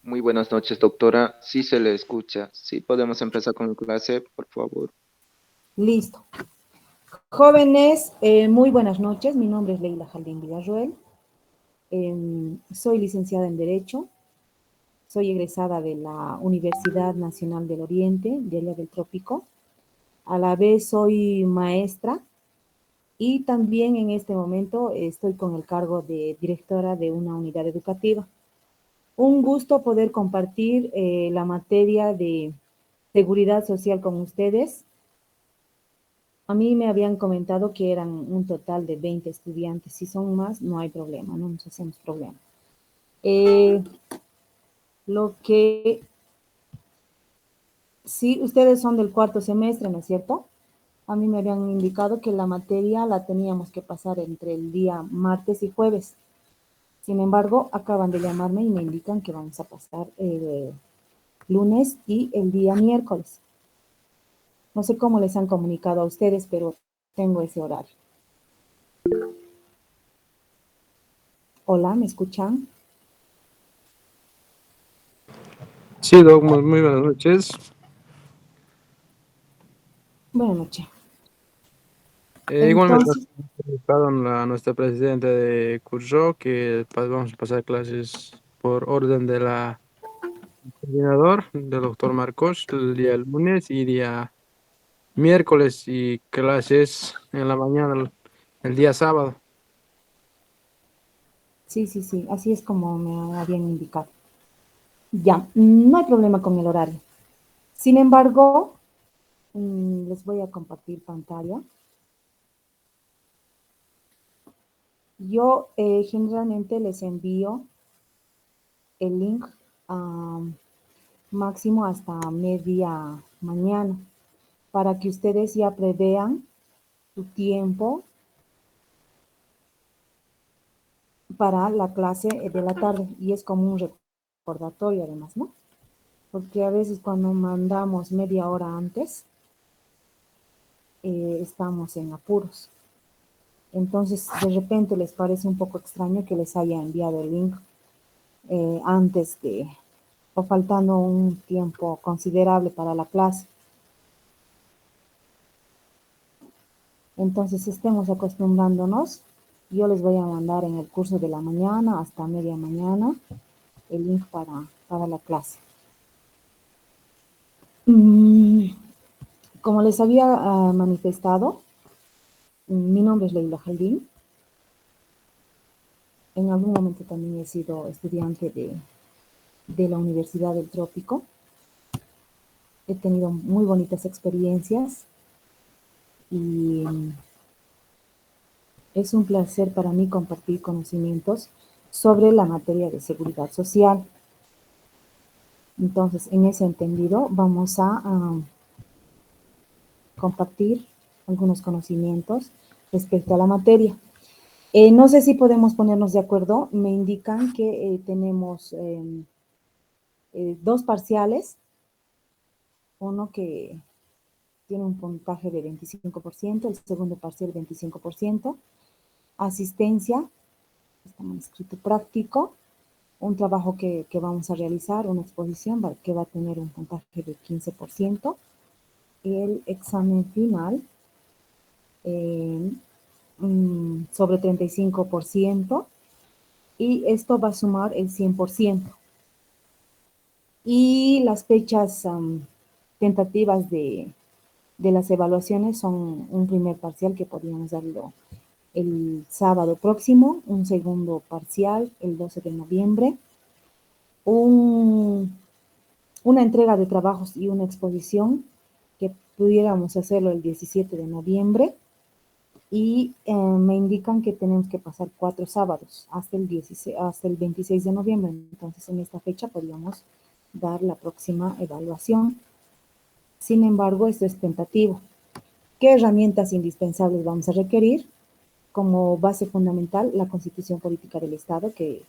Muy buenas noches, doctora. Sí se le escucha. Sí podemos empezar con la clase, por favor. Listo. Jóvenes, muy buenas noches. Mi nombre es Leila Jaldín Villarroel. Soy licenciada en Derecho. Soy egresada de la Universidad Nacional del Oriente, de allá del Trópico. A la vez soy maestra y también en este momento estoy con el cargo de directora de una unidad educativa. Un gusto poder compartir la materia de seguridad social con ustedes. A mí me habían comentado que eran un total de 20 estudiantes. Si son más, no hay problema, no nos hacemos problema. Eh, lo que sí, ustedes son del cuarto semestre, ¿no es cierto? A mí me habían indicado que la materia la teníamos que pasar entre el día martes y jueves. Sin embargo, acaban de llamarme y me indican que vamos a pasar el lunes y el día miércoles. No sé cómo les han comunicado a ustedes, pero tengo ese horario. Hola, ¿me escuchan? Sí, Doc, muy buenas noches. Buenas noches. Igual me está Entonces, comunicado nuestra presidenta de curso que vamos a pasar clases por orden de la coordinador, del doctor Marcos, el día lunes y día miércoles y clases en la mañana el día sábado. sí, así es como me habían indicado. Ya, no hay problema con el horario. Sin embargo, les voy a compartir pantalla. Yo generalmente les envío el link máximo hasta media mañana para que ustedes ya prevean su tiempo para la clase de la tarde y es como un recordatorio además, ¿no? Porque a veces cuando mandamos media hora antes, estamos en apuros. Entonces, de repente les parece un poco extraño que les haya enviado el link antes de, o faltando un tiempo considerable para la clase. Entonces, estemos acostumbrándonos. Yo les voy a mandar en el curso de la mañana hasta media mañana el link para la clase. Como les había manifestado, mi nombre es Leila Jaldín. En algún momento también he sido estudiante de la Universidad del Trópico. He tenido muy bonitas experiencias y es un placer para mí compartir conocimientos sobre la materia de seguridad social. Entonces, en ese entendido, vamos a compartir algunos conocimientos respecto a la materia. No sé si podemos ponernos de acuerdo. Me indican que tenemos dos parciales, uno que tiene un puntaje de 25%, el segundo parcial 25%, asistencia, está mal escrito, práctico, un trabajo que vamos a realizar, una exposición que va a tener un puntaje de 15%, y el examen final eh, sobre 35%, y esto va a sumar el 100%. Y las fechas tentativas de las evaluaciones son un primer parcial que podríamos darlo el sábado próximo, un segundo parcial el 12 de noviembre, un, una entrega de trabajos y una exposición que pudiéramos hacerlo el 17 de noviembre y me indican que tenemos que pasar 4 sábados hasta el 16, hasta el 26 de noviembre. Entonces en esta fecha podríamos dar la próxima evaluación. Sin embargo, esto es tentativo. ¿Qué herramientas indispensables vamos a requerir? Como base fundamental, la Constitución Política del Estado, que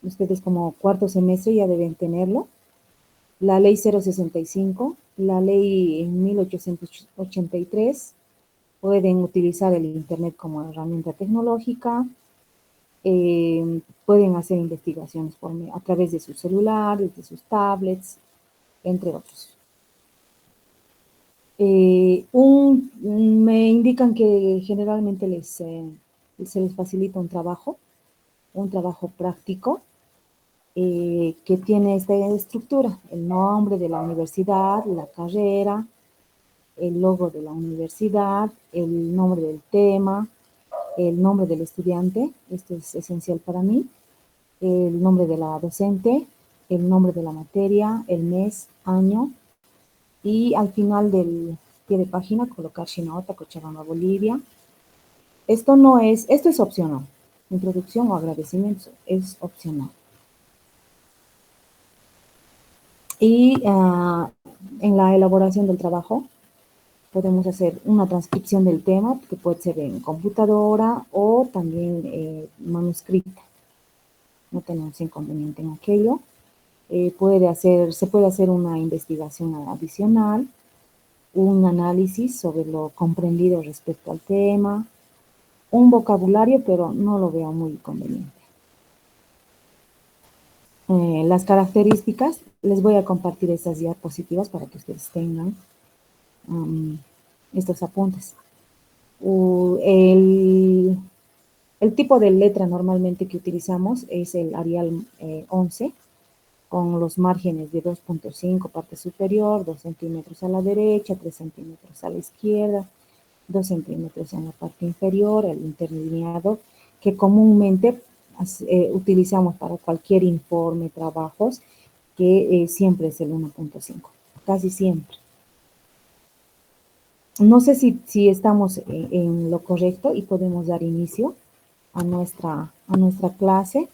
ustedes como cuarto semestre ya deben tenerlo, la Ley 065, la Ley 1883, pueden utilizar el Internet como herramienta tecnológica, pueden hacer investigaciones a través de sus celulares, de sus tablets, entre otros. Me indican que generalmente se les facilita un trabajo práctico, que tiene esta estructura: el nombre de la universidad, la carrera, el logo de la universidad, el nombre del tema, el nombre del estudiante, esto es esencial para mí, el nombre de la docente, el nombre de la materia, el mes, año, y al final del pie de página colocar Chinota, Cochabamba, Bolivia. Esto es opcional. Introducción o agradecimientos es opcional. Y en la elaboración del trabajo podemos hacer una transcripción del tema, que puede ser en computadora o también manuscrita. No tenemos inconveniente en aquello. Se puede hacer una investigación adicional, un análisis sobre lo comprendido respecto al tema, un vocabulario, pero no lo veo muy conveniente. Las características, les voy a compartir estas diapositivas para que ustedes tengan estos apuntes. El tipo de letra normalmente que utilizamos es el Arial 11, con los márgenes de 2.5 parte superior, 2 centímetros a la derecha, 3 centímetros a la izquierda, 2 centímetros en la parte inferior, el interlineado, que comúnmente utilizamos para cualquier informe, trabajos, que siempre es el 1.5, casi siempre. No sé si estamos en lo correcto y podemos dar inicio a nuestra clase,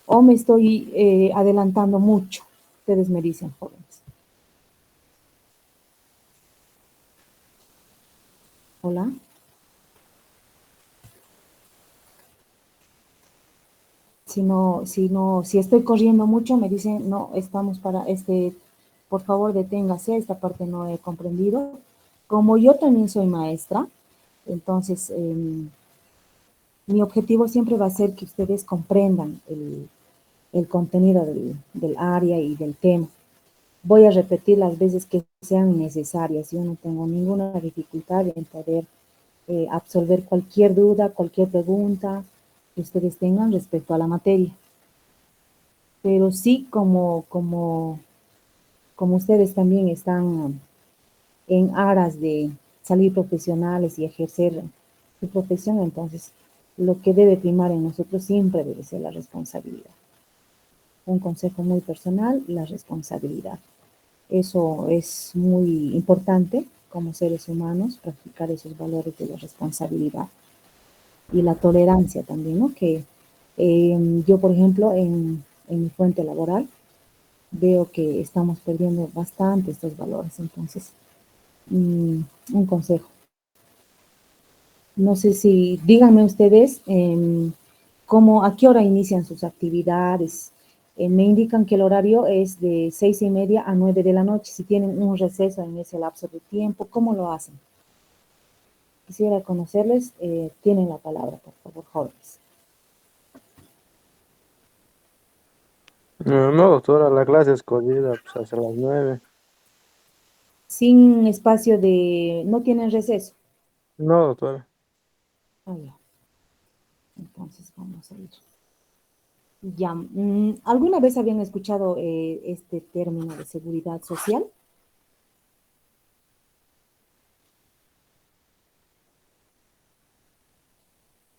o me estoy adelantando mucho. Ustedes me dicen, jóvenes. Hola. Si estoy corriendo mucho, me dicen, no, estamos por favor deténgase, esta parte no he comprendido. Como yo también soy maestra, entonces mi objetivo siempre va a ser que ustedes comprendan el contenido del área y del tema. Voy a repetir las veces que sean necesarias. Yo no tengo ninguna dificultad en poder absolver cualquier duda, cualquier pregunta que ustedes tengan respecto a la materia. Pero sí, como ustedes también están en aras de salir profesionales y ejercer su profesión, entonces lo que debe primar en nosotros siempre debe ser la responsabilidad. Un consejo muy personal: la responsabilidad. Eso es muy importante como seres humanos, practicar esos valores de la responsabilidad y la tolerancia también, ¿no? Que yo, por ejemplo, en mi fuente laboral, veo que estamos perdiendo bastante estos valores. Entonces, un consejo. No sé si, díganme ustedes, a qué hora inician sus actividades. Me indican que el horario es de 6:30 a 9 de la noche. Si tienen un receso en ese lapso de tiempo, ¿cómo lo hacen? Quisiera conocerles. Tienen la palabra, por favor, jóvenes. No, doctora, la clase escogida pues hasta las 9. Sin espacio no tienen receso. No, doctora. Ah, ya. Entonces vamos a ir. Ya. ¿Alguna vez habían escuchado este término de seguridad social?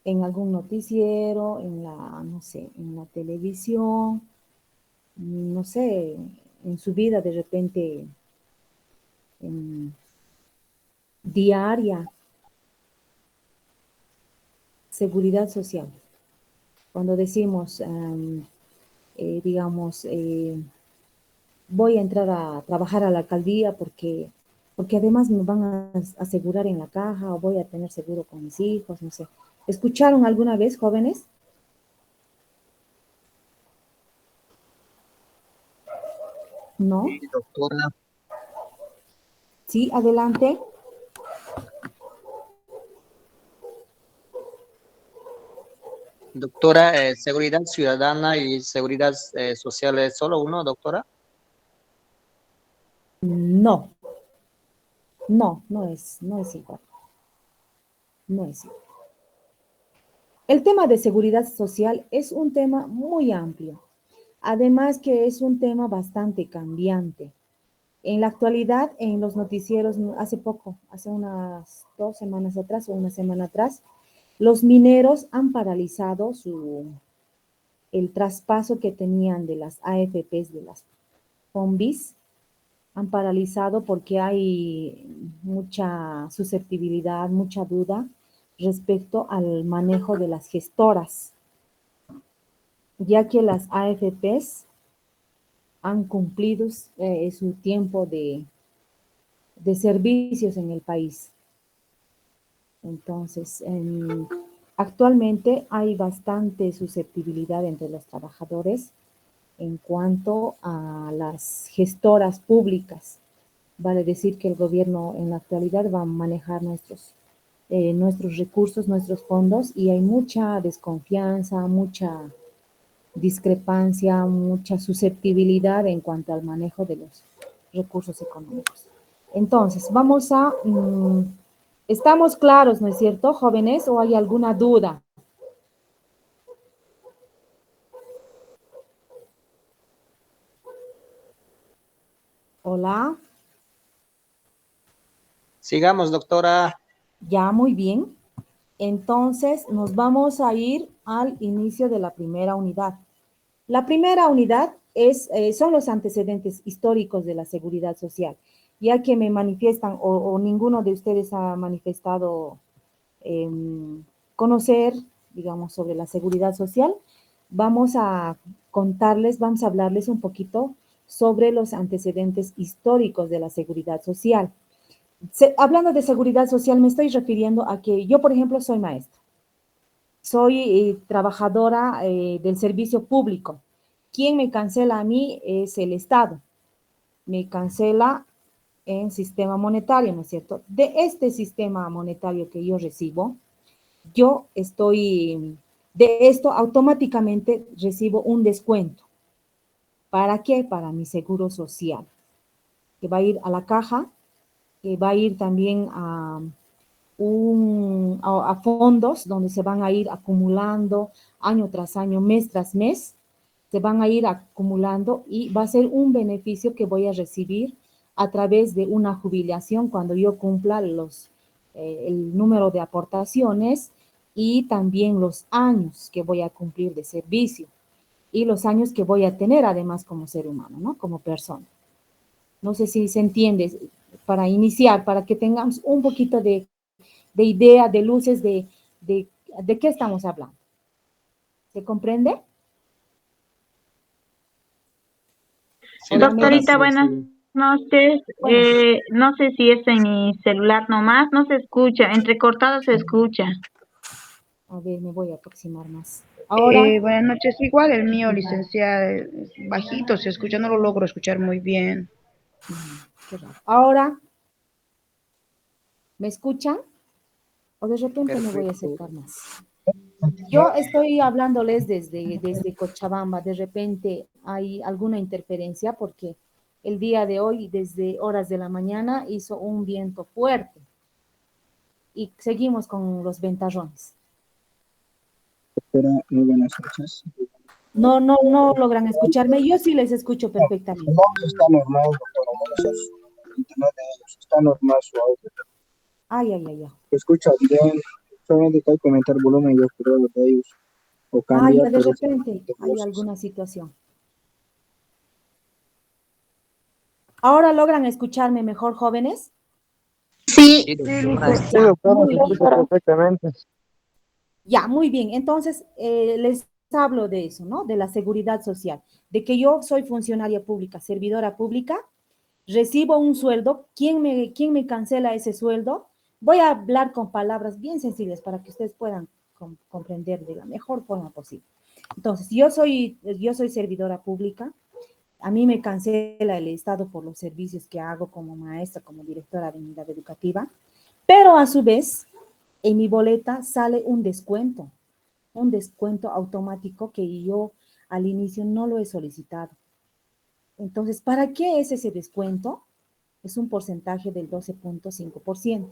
En algún noticiero, no sé, en la televisión, no sé, en su vida de repente diaria. Seguridad social. Cuando decimos, digamos, voy a entrar a trabajar a la alcaldía porque además me van a asegurar en la caja, o voy a tener seguro con mis hijos, no sé. ¿Escucharon alguna vez, jóvenes? ¿No? Sí, doctora. Sí, adelante. Doctora, seguridad ciudadana y seguridad social es solo uno, doctora. No, no es igual. No es igual. El tema de seguridad social es un tema muy amplio, además que es un tema bastante cambiante. En la actualidad, en los noticieros, hace poco, hace unas 2 semanas atrás o una semana atrás, los mineros han paralizado el traspaso que tenían de las AFPs, de las FOMBIS, han paralizado porque hay mucha susceptibilidad, mucha duda respecto al manejo de las gestoras, ya que las AFPs han cumplido su tiempo de servicios en el país. Entonces, actualmente hay bastante susceptibilidad entre los trabajadores en cuanto a las gestoras públicas. Vale decir que el gobierno en la actualidad va a manejar nuestros recursos, nuestros fondos, y hay mucha desconfianza, mucha discrepancia, mucha susceptibilidad en cuanto al manejo de los recursos económicos. Entonces, ¿estamos claros, no es cierto, jóvenes, o hay alguna duda? Hola. Sigamos, doctora. Ya, muy bien. Entonces, nos vamos a ir al inicio de la primera unidad. La primera unidad son los antecedentes históricos de la seguridad social, ya que me manifiestan o ninguno de ustedes ha manifestado conocer, digamos, sobre la seguridad social. Vamos a vamos a hablarles un poquito sobre los antecedentes históricos de la seguridad social. Hablando de seguridad social, me estoy refiriendo a que yo, por ejemplo, soy maestra. Soy trabajadora del servicio público. Quien me cancela a mí es el Estado. Me cancela en sistema monetario, ¿no es cierto? De este sistema monetario que yo recibo, de esto automáticamente recibo un descuento. ¿Para qué? Para mi seguro social, que va a ir a la caja, que va a ir también a fondos donde se van a ir acumulando año tras año, mes tras mes, se van a ir acumulando y va a ser un beneficio que voy a recibir a través de una jubilación cuando yo cumpla el número de aportaciones y también los años que voy a cumplir de servicio y los años que voy a tener además como ser humano, ¿no? Como persona. No sé si se entiende, para iniciar, para que tengamos un poquito de idea, de luces, de qué estamos hablando. ¿Se comprende? Sí, Doctorita, doctora. buenas noches. No sé si es en mi celular nomás, no se escucha, entrecortado se escucha. A ver, me voy a aproximar más. Ahora. Buenas noches, igual el mío, licenciada, es bajito, se escucha, no lo logro escuchar muy bien. Qué raro. Ahora, ¿me escuchan? O de repente me voy a acercar más. Yo estoy hablándoles desde Cochabamba. De repente hay alguna interferencia porque el día de hoy, desde horas de la mañana, hizo un viento fuerte. Y seguimos con los ventarrones. Doctora, muy buenas noches. No logran escucharme. Yo sí les escucho perfectamente. No, está normal, doctora, no, eso es el internet de ellos, está normal su audio. Ay. Se escucha bien, solamente hay que comentar volumen, yo creo, de ellos, o cambiar De por repente de hay voces. alguna situación. ¿Ahora logran escucharme mejor, jóvenes? Sí, Doctora. Sí, doctora, Muy se bien. escucha perfectamente. Ya, muy bien. Entonces, les hablo de eso, ¿no? De la seguridad social, de que yo soy funcionaria pública, servidora pública, recibo un sueldo. ¿Quién me cancela ese sueldo? Voy a hablar con palabras bien sencillas para que ustedes puedan comprender de la mejor forma posible. Entonces, yo soy servidora pública. A mí me cancela el Estado por los servicios que hago como maestra, como directora de unidad educativa, pero a su vez, en mi boleta sale un descuento. un descuento automático que yo al inicio no lo he solicitado. Entonces, ¿para qué es ese descuento? Es un porcentaje del 12.5%.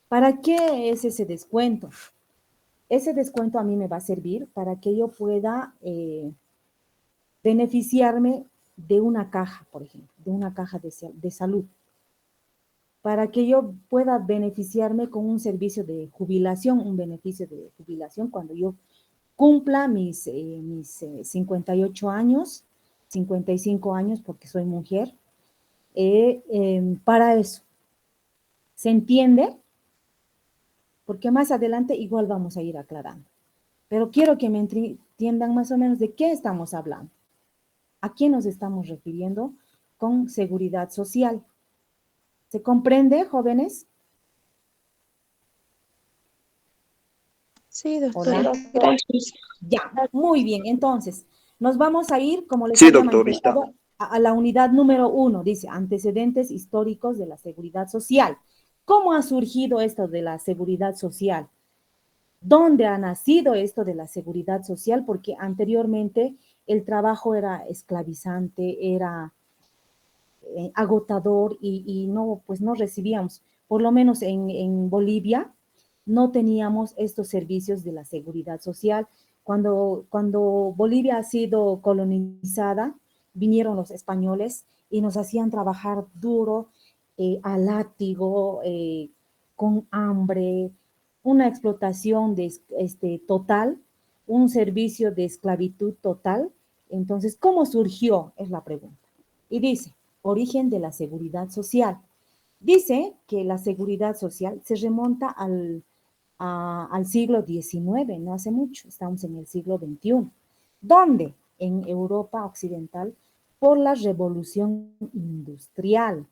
¿Para qué es ese descuento? Ese descuento a mí me va a servir para que yo pueda beneficiarme de una caja, por ejemplo, de una caja de salud, para que yo pueda beneficiarme con un servicio de jubilación, un beneficio de jubilación cuando yo cumpla mis 58 años, 55 años, porque soy mujer, para eso. ¿Se entiende? Porque más adelante igual vamos a ir aclarando. Pero quiero que me entiendan más o menos de qué estamos hablando. ¿A qué nos estamos refiriendo con seguridad social? ¿Se comprende, jóvenes? Sí, Hola. doctora. Gracias. Ya, muy bien. Entonces, nos vamos a ir, como les Sí, había doctorita. manifestado, a la unidad número 1. Dice, antecedentes históricos de la seguridad social. ¿Cómo ha surgido esto de la seguridad social? ¿Dónde ha nacido esto de la seguridad social? Porque anteriormente el trabajo era esclavizante, era agotador y no, pues no recibíamos, por lo menos en Bolivia, no teníamos estos servicios de la seguridad social. Cuando Bolivia ha sido colonizada, vinieron los españoles y nos hacían trabajar duro, a látigo, con hambre, una explotación total, un servicio de esclavitud total. Entonces, ¿cómo surgió? Es la pregunta. Y dice, origen de la seguridad social. Dice que la seguridad social se remonta al siglo XIX, no hace mucho, estamos en el siglo XXI. ¿Dónde? En Europa Occidental, por la revolución industrial.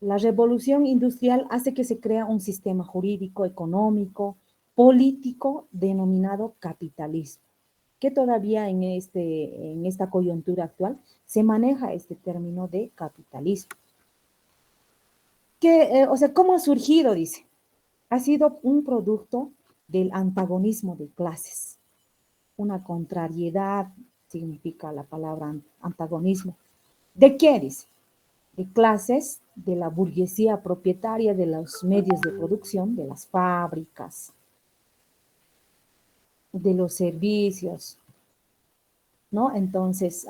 La revolución industrial hace que se crea un sistema jurídico, económico, político denominado capitalismo, que todavía en esta coyuntura actual se maneja este término de capitalismo. ¿Cómo ha surgido? Dice, ha sido un producto del antagonismo de clases, una contrariedad, significa la palabra antagonismo. ¿De qué? Dice, de clases de la burguesía propietaria de los medios de producción, de las fábricas, de los servicios, ¿no? Entonces,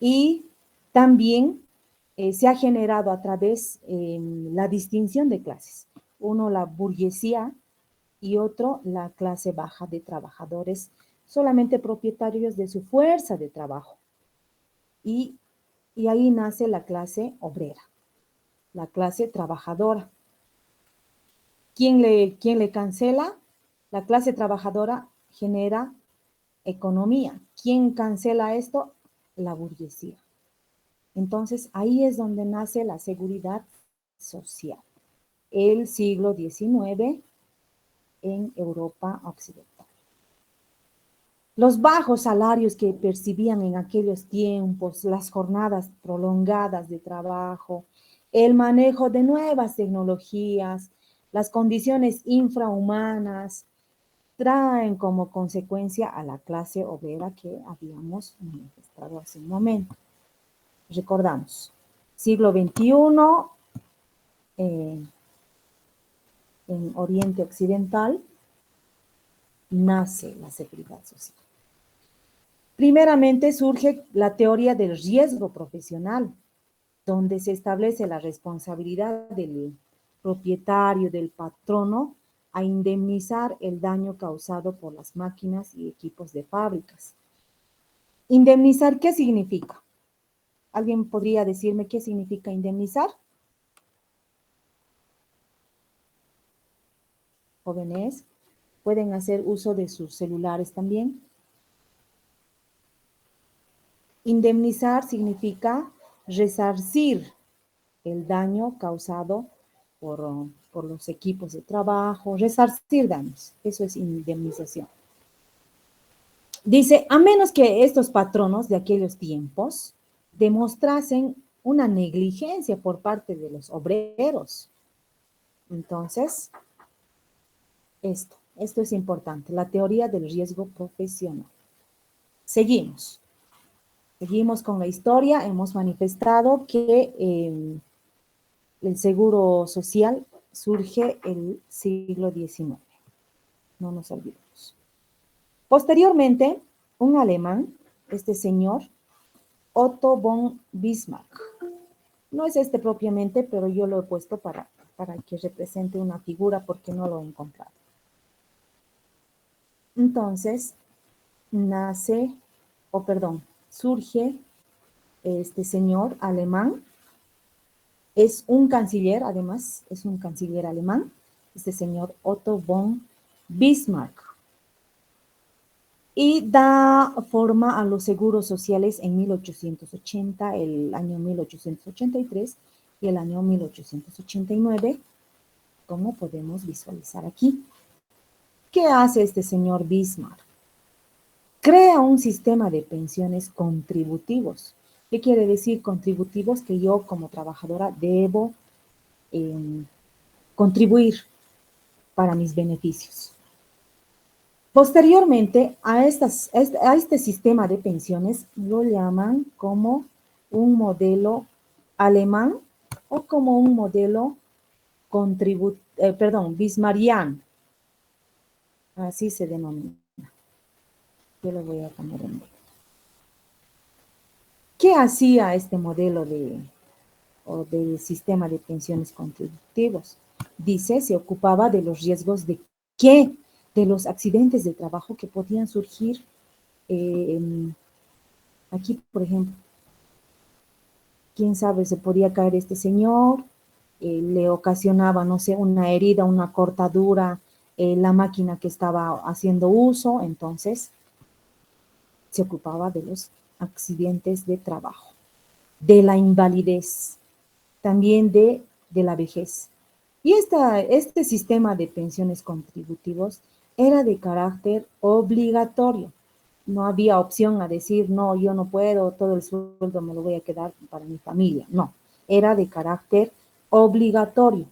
y también se ha generado a través la distinción de clases. Uno, la burguesía, y otro, la clase baja de trabajadores, solamente propietarios de su fuerza de trabajo. Y ahí nace la clase obrera, la clase trabajadora. ¿Quién le cancela? La clase trabajadora genera economía. ¿Quién cancela esto? La burguesía. Entonces, ahí es donde nace la seguridad social. El siglo XIX en Europa Occidental. Los bajos salarios que percibían en aquellos tiempos, las jornadas prolongadas de trabajo, el manejo de nuevas tecnologías, las condiciones infrahumanas, traen como consecuencia a la clase obrera que habíamos manifestado hace un momento. Recordamos, siglo XXI, en Oriente Occidental, nace la seguridad social. Primeramente surge la teoría del riesgo profesional, donde se establece la responsabilidad del propietario, del patrono, a indemnizar el daño causado por las máquinas y equipos de fábricas. ¿Indemnizar qué significa? ¿Alguien podría decirme qué significa indemnizar? Jóvenes, ¿pueden hacer uso de sus celulares también? Indemnizar significa resarcir el daño causado por los equipos de trabajo, resarcir daños. Eso es indemnización. Dice, a menos que estos patronos de aquellos tiempos demostrasen una negligencia por parte de los obreros. Entonces, esto, Esto es importante, la teoría del riesgo profesional. Seguimos. Seguimos con la historia. Hemos manifestado que el seguro social surge el siglo XIX. No nos olvidemos. Posteriormente, un alemán, este señor, Otto von Bismarck. No es este propiamente, pero yo lo he puesto para que represente una figura porque no lo he encontrado. Entonces, surge este señor alemán. Es un canciller, además, es un canciller alemán, este señor Otto von Bismarck. Y da forma a los seguros sociales en 1880, el año 1883 y el año 1889, como podemos visualizar aquí. ¿Qué hace este señor Bismarck? Crea un sistema de pensiones contributivos. ¿Qué quiere decir contributivos? Que yo como trabajadora debo contribuir para mis beneficios. Posteriormente, a este sistema de pensiones lo llaman como un modelo alemán o como un modelo bismarckiano. Así se denomina. Yo lo voy a poner en negro. ¿Qué hacía este modelo de sistema de pensiones contributivos? Dice, se ocupaba de los riesgos de ¿qué? De los accidentes de trabajo que podían surgir aquí, por ejemplo. Quién sabe, se podía caer este señor, le ocasionaba, no sé, una herida, una cortadura, la máquina que estaba haciendo uso, entonces se ocupaba de los accidentes de trabajo, de la invalidez, también de la vejez. Y este sistema de pensiones contributivos era de carácter obligatorio. No había opción a decir, no, yo no puedo, todo el sueldo me lo voy a quedar para mi familia. No, era de carácter obligatorio.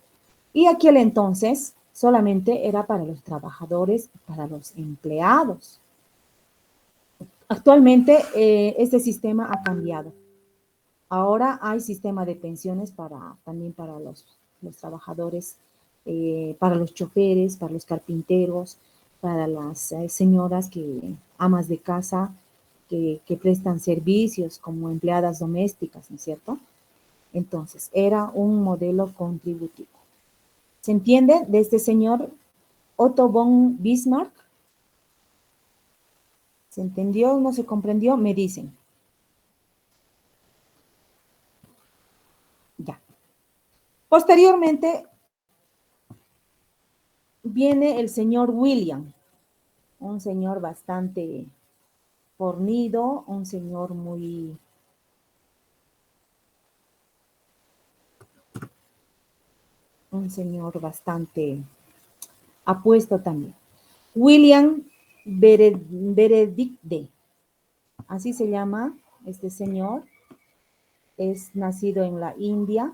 Y aquel entonces solamente era para los trabajadores, para los empleados. Actualmente este sistema ha cambiado. Ahora hay sistema de pensiones también para los trabajadores, para los choferes, para los carpinteros, para las señoras amas de casa que prestan servicios como empleadas domésticas, ¿no es cierto? Entonces, era un modelo contributivo. ¿Se entiende? De este señor Otto von Bismarck. ¿Se entendió o no se comprendió? Me dicen. Ya. Posteriormente, viene el señor William, un señor bastante fornido, un señor bastante apuesto también. William Benedicte, así se llama este señor, es nacido en la India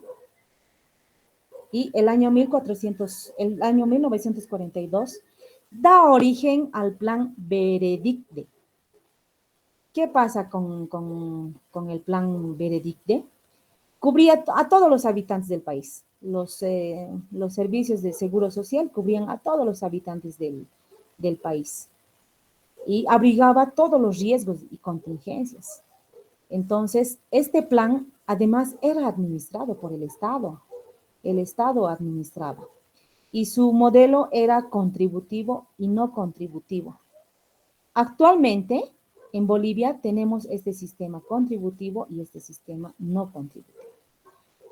y el año 1942 da origen al plan Benedicte. ¿Qué pasa con el plan Benedicte? Cubría a todos los habitantes del país. Los servicios de seguro social cubrían a todos los habitantes del país y abrigaba todos los riesgos y contingencias. Entonces, este plan además era administrado por el Estado. El Estado administraba. Y su modelo era contributivo y no contributivo. Actualmente, en Bolivia tenemos este sistema contributivo y este sistema no contributivo.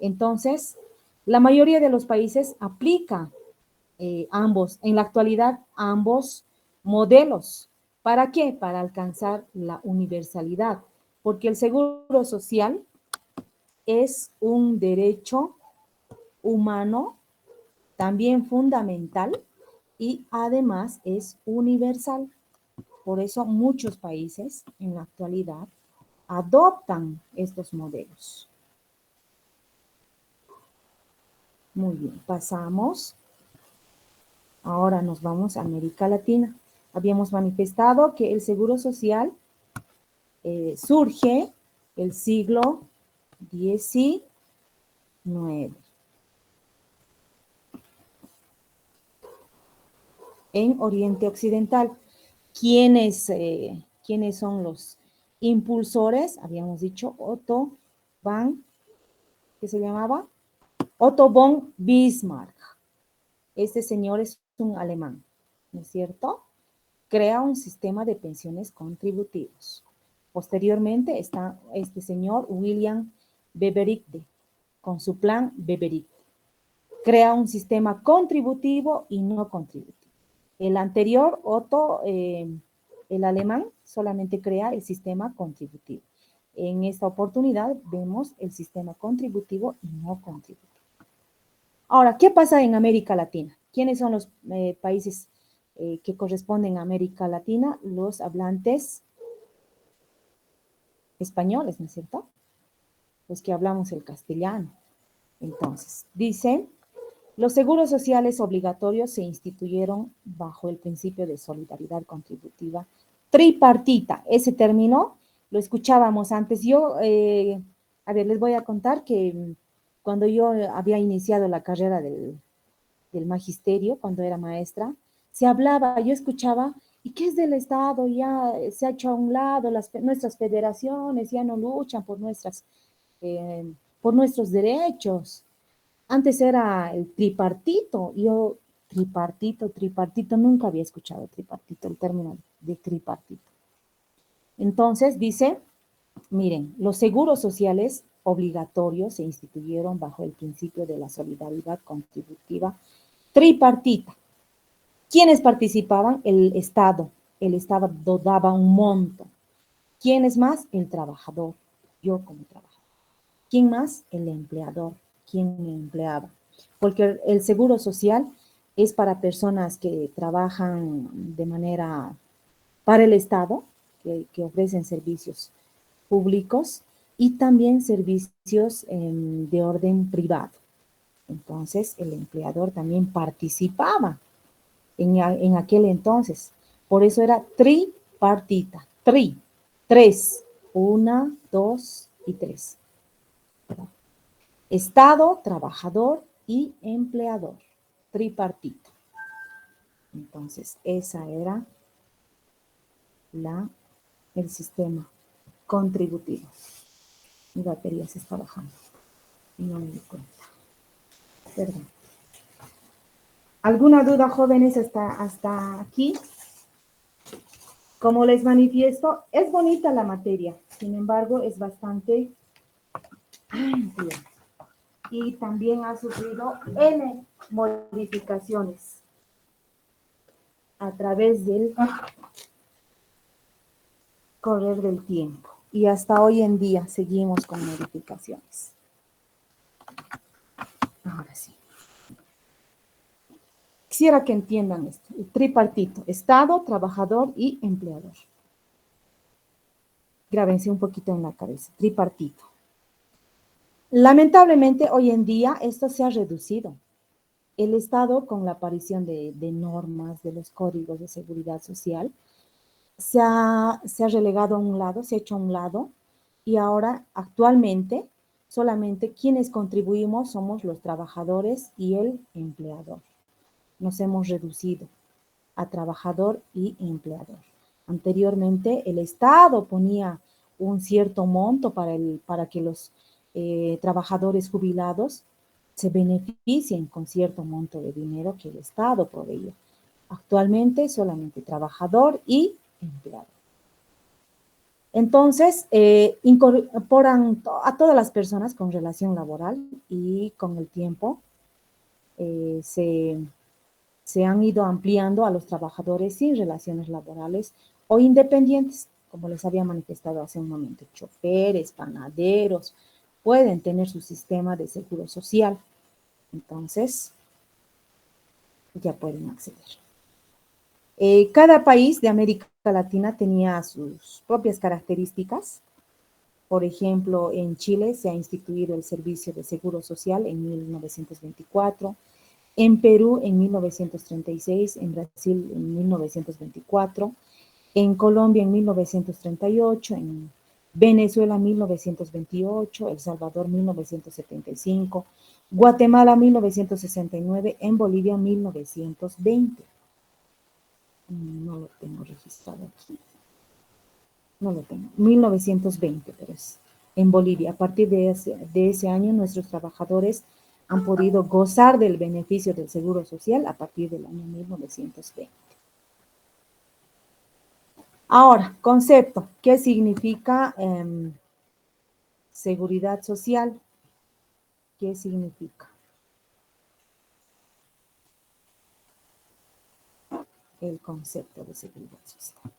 Entonces, la mayoría de los países aplica ambos, en la actualidad, ambos modelos. ¿Para qué? Para alcanzar la universalidad, porque el seguro social es un derecho humano, también fundamental, y además es universal. Por eso muchos países en la actualidad adoptan estos modelos. Muy bien, pasamos Ahora nos vamos a América Latina. Habíamos manifestado que el Seguro Social surge el siglo XIX. En Oriente Occidental. ¿Quiénes son los impulsores? Habíamos dicho ¿qué se llamaba? Otto von Bismarck. Este señor es un alemán, ¿no es cierto? Crea un sistema de pensiones contributivos. Posteriormente está este señor William Beveridge, con su plan Beveridge. Crea un sistema contributivo y no contributivo. El anterior, Otto, el alemán, solamente crea el sistema contributivo. En esta oportunidad vemos el sistema contributivo y no contributivo. Ahora, ¿qué pasa en América Latina? ¿Quiénes son los países que corresponden a América Latina? Los hablantes españoles, ¿no es cierto? Los que hablamos el castellano. Entonces, dice, los seguros sociales obligatorios se instituyeron bajo el principio de solidaridad contributiva tripartita. Ese término lo escuchábamos antes. Les voy a contar que cuando yo había iniciado la carrera del magisterio, cuando era maestra, se hablaba, yo escuchaba, ¿y qué es del Estado? Ya se ha hecho a un lado, nuestras federaciones ya no luchan por nuestros derechos. Antes era el tripartito. Yo, tripartito, nunca había escuchado tripartito, el término de tripartito. Entonces dice, miren, los seguros sociales obligatorios se instituyeron bajo el principio de la solidaridad contributiva tripartita. ¿Quiénes participaban? El Estado. El Estado daba un monto. ¿Quiénes más? El trabajador. Yo como trabajador. ¿Quién más? El empleador. ¿Quién me empleaba? Porque el seguro social es para personas que trabajan de manera para el Estado, que ofrecen servicios públicos y también servicios de orden privado. Entonces, el empleador también participaba en aquel entonces. Por eso era tripartita. Tres. 1, 2 y 3. Estado, trabajador y empleador. Tripartito. Entonces, esa era el sistema contributivo. Mi batería se está bajando y no me di cuenta. Perdón. ¿Alguna duda, jóvenes, hasta aquí? Como les manifiesto, es bonita la materia, sin embargo, es bastante amplia. Y también ha sufrido N modificaciones a través del correr del tiempo. Y hasta hoy en día seguimos con modificaciones. Ahora sí. Quisiera que entiendan esto, el tripartito, Estado, trabajador y empleador. Grábense un poquito en la cabeza, tripartito. Lamentablemente, hoy en día esto se ha reducido. El Estado, con la aparición de normas, de los códigos de seguridad social, se ha relegado a un lado, se ha hecho a un lado, y ahora, actualmente, solamente quienes contribuimos somos los trabajadores y el empleador. Nos hemos reducido a trabajador y empleador. Anteriormente, el Estado ponía un cierto monto para que los trabajadores jubilados se beneficien con cierto monto de dinero que el Estado proveía. Actualmente, solamente trabajador y empleador. Entonces, incorporan a todas las personas con relación laboral y con el tiempo se han ido ampliando a los trabajadores sin relaciones laborales o independientes, como les había manifestado hace un momento. Choferes, panaderos, pueden tener su sistema de seguro social. Entonces, ya pueden acceder. Cada país de América Latina tenía sus propias características. Por ejemplo, en Chile se ha instituido el Servicio de Seguro Social en 1924. en Perú en 1936, en Brasil en 1924, en Colombia en 1938, en Venezuela 1928, El Salvador 1975, Guatemala 1969, en Bolivia 1920. No lo tengo registrado aquí. No lo tengo. 1920, pero es en Bolivia. A partir de ese año, nuestros trabajadores han podido gozar del beneficio del Seguro Social a partir del año 1920. Ahora, concepto. ¿Qué significa seguridad social? ¿Qué significa? El concepto de seguridad social.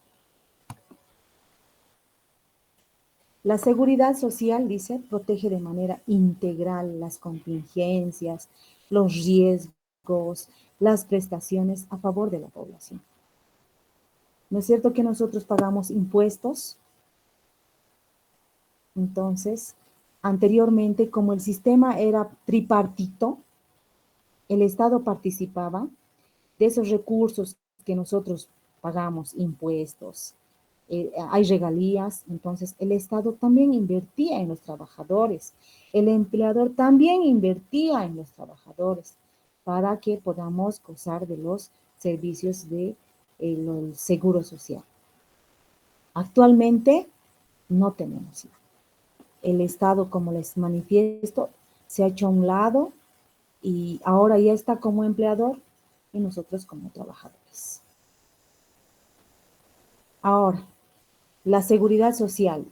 La seguridad social, dice, protege de manera integral las contingencias, los riesgos, las prestaciones a favor de la población. ¿No es cierto que nosotros pagamos impuestos? Entonces, anteriormente, como el sistema era tripartito, el Estado participaba de esos recursos que nosotros pagamos, impuestos, hay regalías, entonces el Estado también invertía en los trabajadores, el empleador también invertía en los trabajadores para que podamos gozar de los servicios del seguro social. Actualmente no tenemos ya. El Estado, como les manifiesto, se ha hecho a un lado y ahora ya está como empleador y nosotros como trabajadores. Ahora, la seguridad social.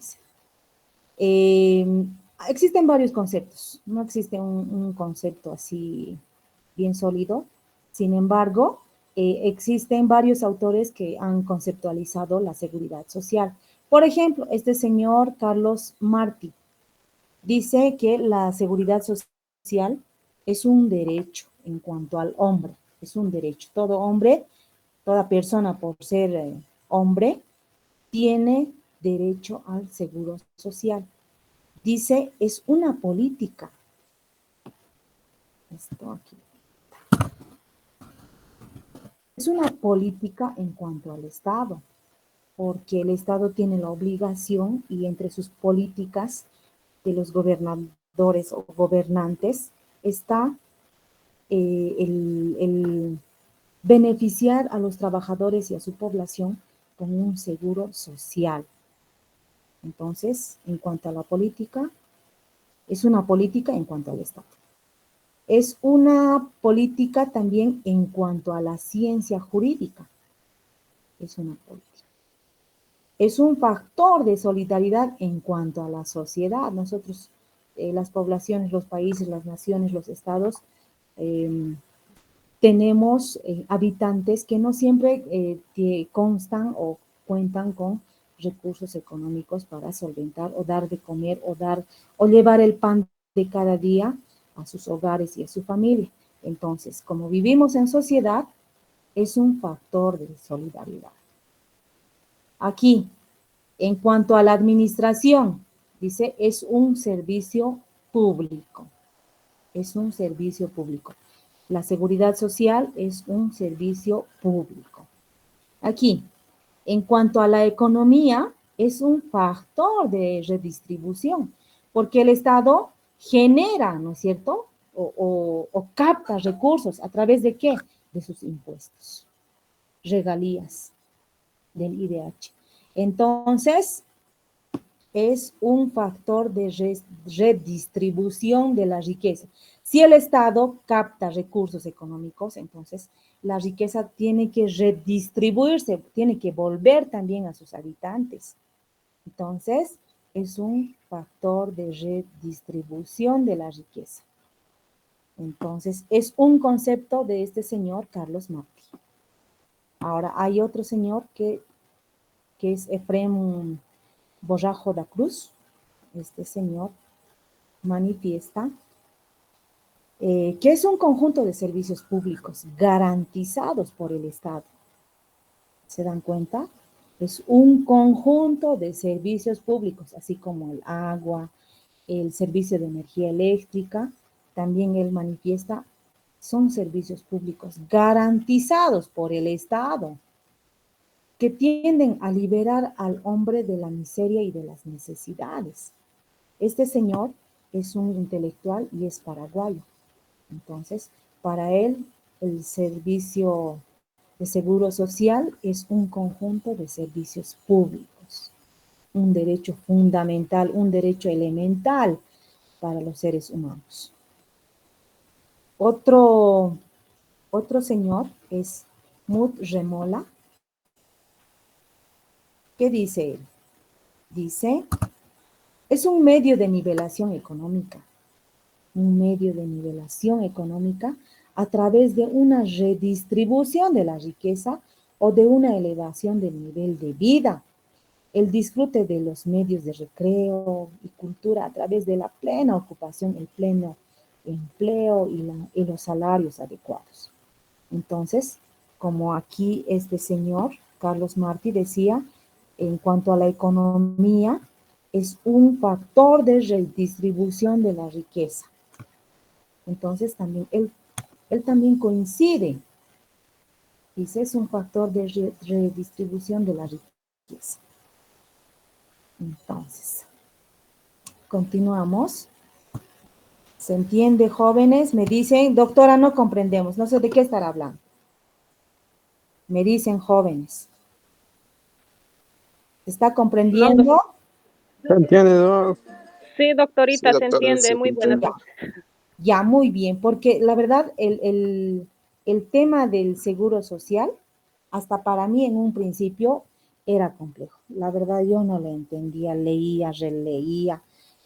Existen varios conceptos, no existe un concepto así bien sólido. Sin embargo, existen varios autores que han conceptualizado la seguridad social. Por ejemplo, este señor Carlos Martí dice que la seguridad social es un derecho en cuanto al hombre, es un derecho. Todo hombre, toda persona por ser hombre, tiene derecho al seguro social. Dice, es una política. Esto aquí. Es una política en cuanto al Estado, porque el Estado tiene la obligación y entre sus políticas de los gobernadores o gobernantes está el beneficiar a los trabajadores y a su población con un seguro social. Entonces, en cuanto a la política, es una política en cuanto al Estado. Es una política también en cuanto a la ciencia jurídica. Es una política. Es un factor de solidaridad en cuanto a la sociedad. Nosotros, las poblaciones, los países, las naciones, los estados, tenemos habitantes que no siempre constan o cuentan con recursos económicos para solventar o dar de comer o llevar el pan de cada día a sus hogares y a su familia. Entonces, como vivimos en sociedad, es un factor de solidaridad. Aquí, en cuanto a la administración, dice, es un servicio público. Es un servicio público. La seguridad social es un servicio público. Aquí, en cuanto a la economía, es un factor de redistribución, porque el Estado genera, ¿no es cierto? O capta recursos, ¿a través de qué? De sus impuestos, regalías del IDH. Entonces, es un factor de redistribución de la riqueza. Si el Estado capta recursos económicos, entonces la riqueza tiene que redistribuirse, tiene que volver también a sus habitantes. Entonces, es un factor de redistribución de la riqueza. Entonces, es un concepto de este señor Carlos Martí. Ahora, hay otro señor que es Efrem Borrajo da Cruz. Este señor manifiesta que es un conjunto de servicios públicos garantizados por el Estado. ¿Se dan cuenta? Es un conjunto de servicios públicos, así como el agua, el servicio de energía eléctrica. También él manifiesta son servicios públicos garantizados por el Estado, que tienden a liberar al hombre de la miseria y de las necesidades. Este señor es un intelectual y es paraguayo. Entonces, para él, el servicio de seguro social es un conjunto de servicios públicos, un derecho fundamental, un derecho elemental para los seres humanos. Otro señor es Mut Remola. ¿Qué dice él? Dice, es un medio de nivelación económica, a través de una redistribución de la riqueza o de una elevación del nivel de vida, el disfrute de los medios de recreo y cultura a través de la plena ocupación, el pleno empleo y los salarios adecuados. Entonces, como aquí este señor, Carlos Martí, decía, en cuanto a la economía, es un factor de redistribución de la riqueza. Entonces, también él también coincide. Dice, es un factor de redistribución de la riqueza. Entonces, continuamos. ¿Se entiende, jóvenes? Me dicen, doctora, no comprendemos. No sé de qué estar hablando. Me dicen, jóvenes. ¿Se está comprendiendo? ¿Se entiende, no? Sí, doctorita, Sí, se doctora, entiende. se Muy buenas comprende. noches. Ya, muy bien, porque la verdad, el tema del seguro social, hasta para mí en un principio era complejo. La verdad, yo no lo entendía, leía, releía.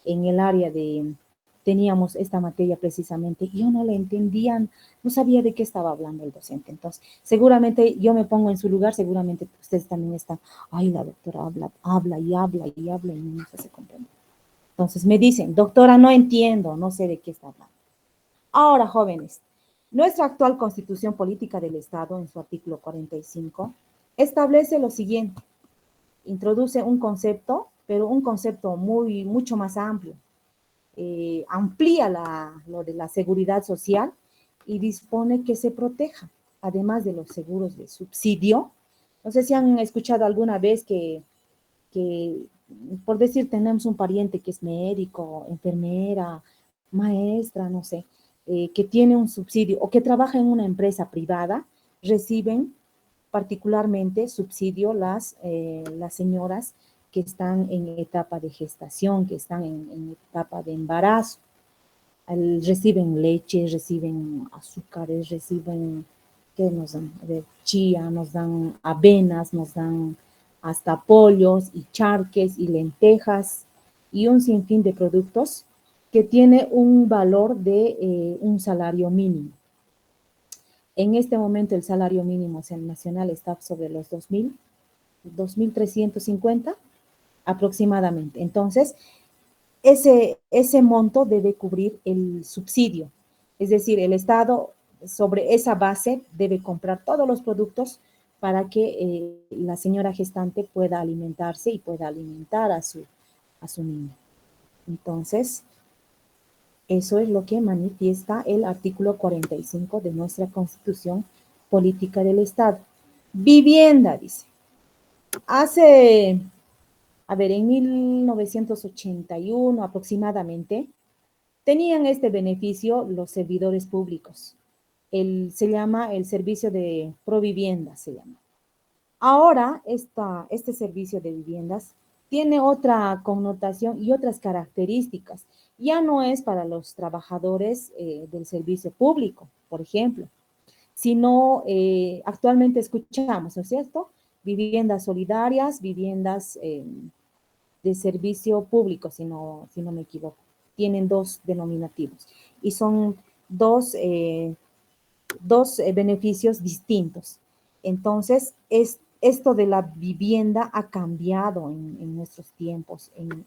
En el área teníamos esta materia precisamente, y yo no le entendía, no sabía de qué estaba hablando el docente. Entonces, seguramente yo me pongo en su lugar, seguramente ustedes también están, ay, la doctora habla y habla y habla y no se hace comprender. Entonces me dicen, doctora, no entiendo, no sé de qué está hablando. Ahora, jóvenes, nuestra actual Constitución Política del Estado, en su artículo 45, establece lo siguiente. Introduce un concepto, pero un concepto mucho más amplio. Amplía lo de la seguridad social y dispone que se proteja, además de los seguros de subsidio. No sé si han escuchado alguna vez que por decir, tenemos un pariente que es médico, enfermera, maestra, no sé, que tiene un subsidio o que trabaja en una empresa privada, reciben particularmente subsidio las señoras que están en etapa de gestación, que están en etapa de embarazo. Reciben leche, reciben azúcares, reciben, ¿qué nos dan? De chía, nos dan avenas, nos dan hasta pollos y charques y lentejas y un sinfín de productos que tiene un valor de un salario mínimo. En este momento el salario mínimo nacional está sobre los 2.350 aproximadamente. Entonces, ese monto debe cubrir el subsidio. Es decir, el Estado sobre esa base debe comprar todos los productos para que la señora gestante pueda alimentarse y pueda alimentar a su niño. Entonces, eso es lo que manifiesta el artículo 45 de nuestra Constitución Política del Estado. Vivienda, dice. En 1981 aproximadamente, tenían este beneficio los servidores públicos. Se llama el servicio de Provivienda, se llama. Ahora, este servicio de viviendas tiene otra connotación y otras características. Ya no es para los trabajadores del servicio público, por ejemplo, sino actualmente escuchamos, ¿no es cierto? Viviendas solidarias, viviendas de servicio público, si no me equivoco. Tienen dos denominativos y son dos beneficios distintos. Entonces, esto de la vivienda ha cambiado en nuestros tiempos, en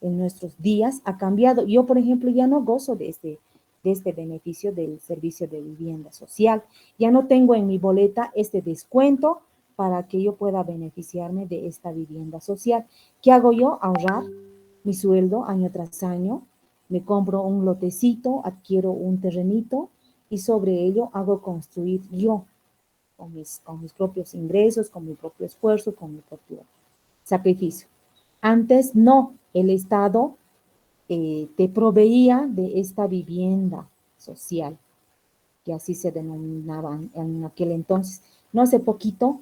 nuestros días, ha cambiado. Yo, por ejemplo, ya no gozo de este beneficio del servicio de vivienda social. Ya no tengo en mi boleta este descuento para que yo pueda beneficiarme de esta vivienda social. ¿Qué hago yo? Ahorrar mi sueldo año tras año, me compro un lotecito, adquiero un terrenito y sobre ello hago construir yo con mis propios ingresos, con mi propio esfuerzo, con mi propio sacrificio. Antes no, el Estado te proveía de esta vivienda social, que así se denominaban en aquel entonces. No hace poquito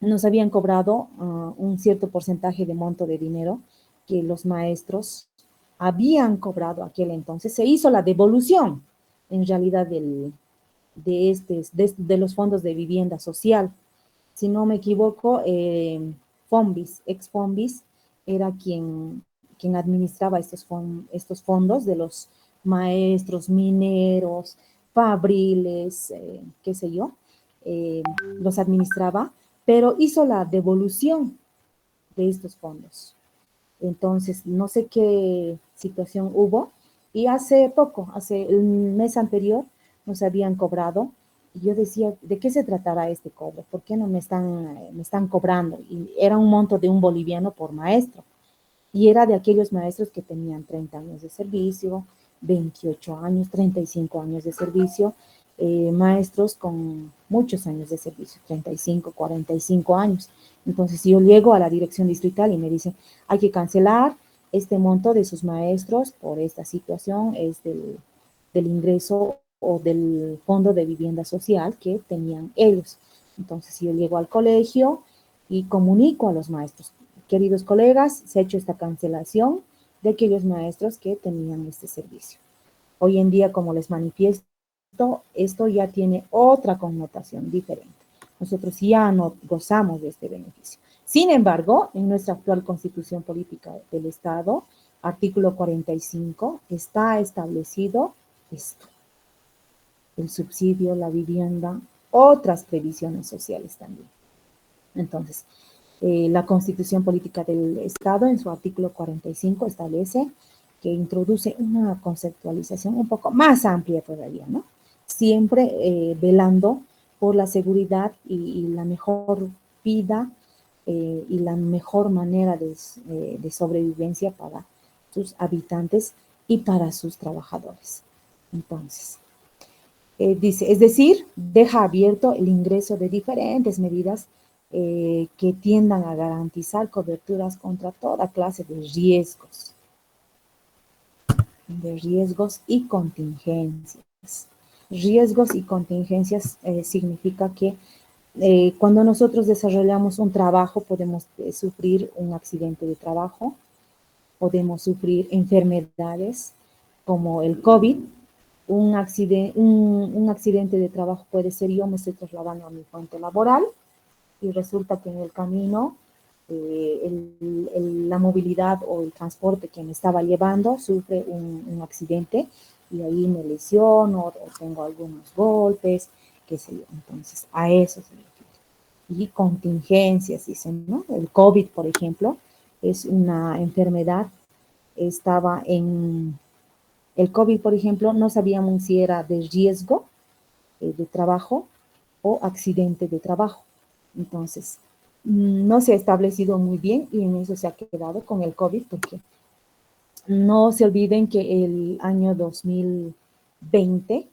nos habían cobrado un cierto porcentaje de monto de dinero que los maestros habían cobrado aquel entonces. Se hizo la devolución, en realidad, de los fondos de vivienda social. Si no me equivoco, Fombis, ex Fombis, era quien administraba estos fondos de los maestros, mineros, fabriles, qué sé yo, los administraba, pero hizo la devolución de estos fondos. Entonces, no sé qué situación hubo, y hace poco, hace el mes anterior, nos habían cobrado, y yo decía, ¿de qué se tratará este cobro? ¿Por qué no me están cobrando? Y era un monto de un boliviano por maestro, y era de aquellos maestros que tenían 30 años de servicio, 28 años, 35 años de servicio, maestros con muchos años de servicio, 35, 45 años. Entonces yo llego a la dirección distrital y me dicen, hay que cancelar este monto de sus maestros por esta situación, es del ingreso o del fondo de vivienda social que tenían ellos. Entonces yo llego al colegio y comunico a los maestros, queridos colegas, se ha hecho esta cancelación de aquellos maestros que tenían este servicio. Hoy en día, como les manifiesto, esto ya tiene otra connotación diferente. Nosotros ya no gozamos de este beneficio. Sin embargo, en nuestra actual Constitución Política del Estado, artículo 45, está establecido esto: el subsidio, la vivienda, otras previsiones sociales también. Entonces, la Constitución Política del Estado, en su artículo 45, establece que introduce una conceptualización un poco más amplia todavía, ¿no? Siempre velando por la seguridad y la mejor vida y la mejor manera de sobrevivencia para sus habitantes y para sus trabajadores. Entonces, dice, es decir, deja abierto el ingreso de diferentes medidas que tiendan a garantizar coberturas contra toda clase de riesgos y contingencias. Riesgos y contingencias significa que cuando nosotros desarrollamos un trabajo podemos sufrir un accidente de trabajo, podemos sufrir enfermedades como el COVID. Un accidente de trabajo puede ser: yo me estoy trasladando a mi fuente laboral y resulta que en el camino la movilidad o el transporte que me estaba llevando sufre un accidente y ahí me lesiono o tengo algunos golpes, qué sé yo. Entonces, a eso se refiere. Y contingencias, dicen, ¿no? El COVID, por ejemplo, es una enfermedad. El COVID, por ejemplo, no sabíamos si era de riesgo de trabajo o accidente de trabajo. Entonces, no se ha establecido muy bien y en eso se ha quedado con el COVID, porque no se olviden que el año 2020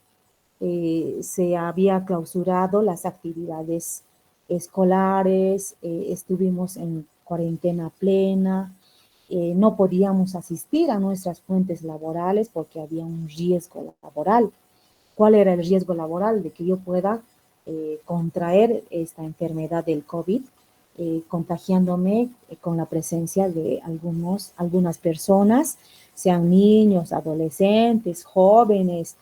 se había clausurado las actividades escolares, estuvimos en cuarentena plena, no podíamos asistir a nuestras fuentes laborales porque había un riesgo laboral. ¿Cuál era el riesgo laboral? De que yo pueda contraer esta enfermedad del COVID, contagiándome con la presencia de algunas personas, sean niños, adolescentes, jóvenes,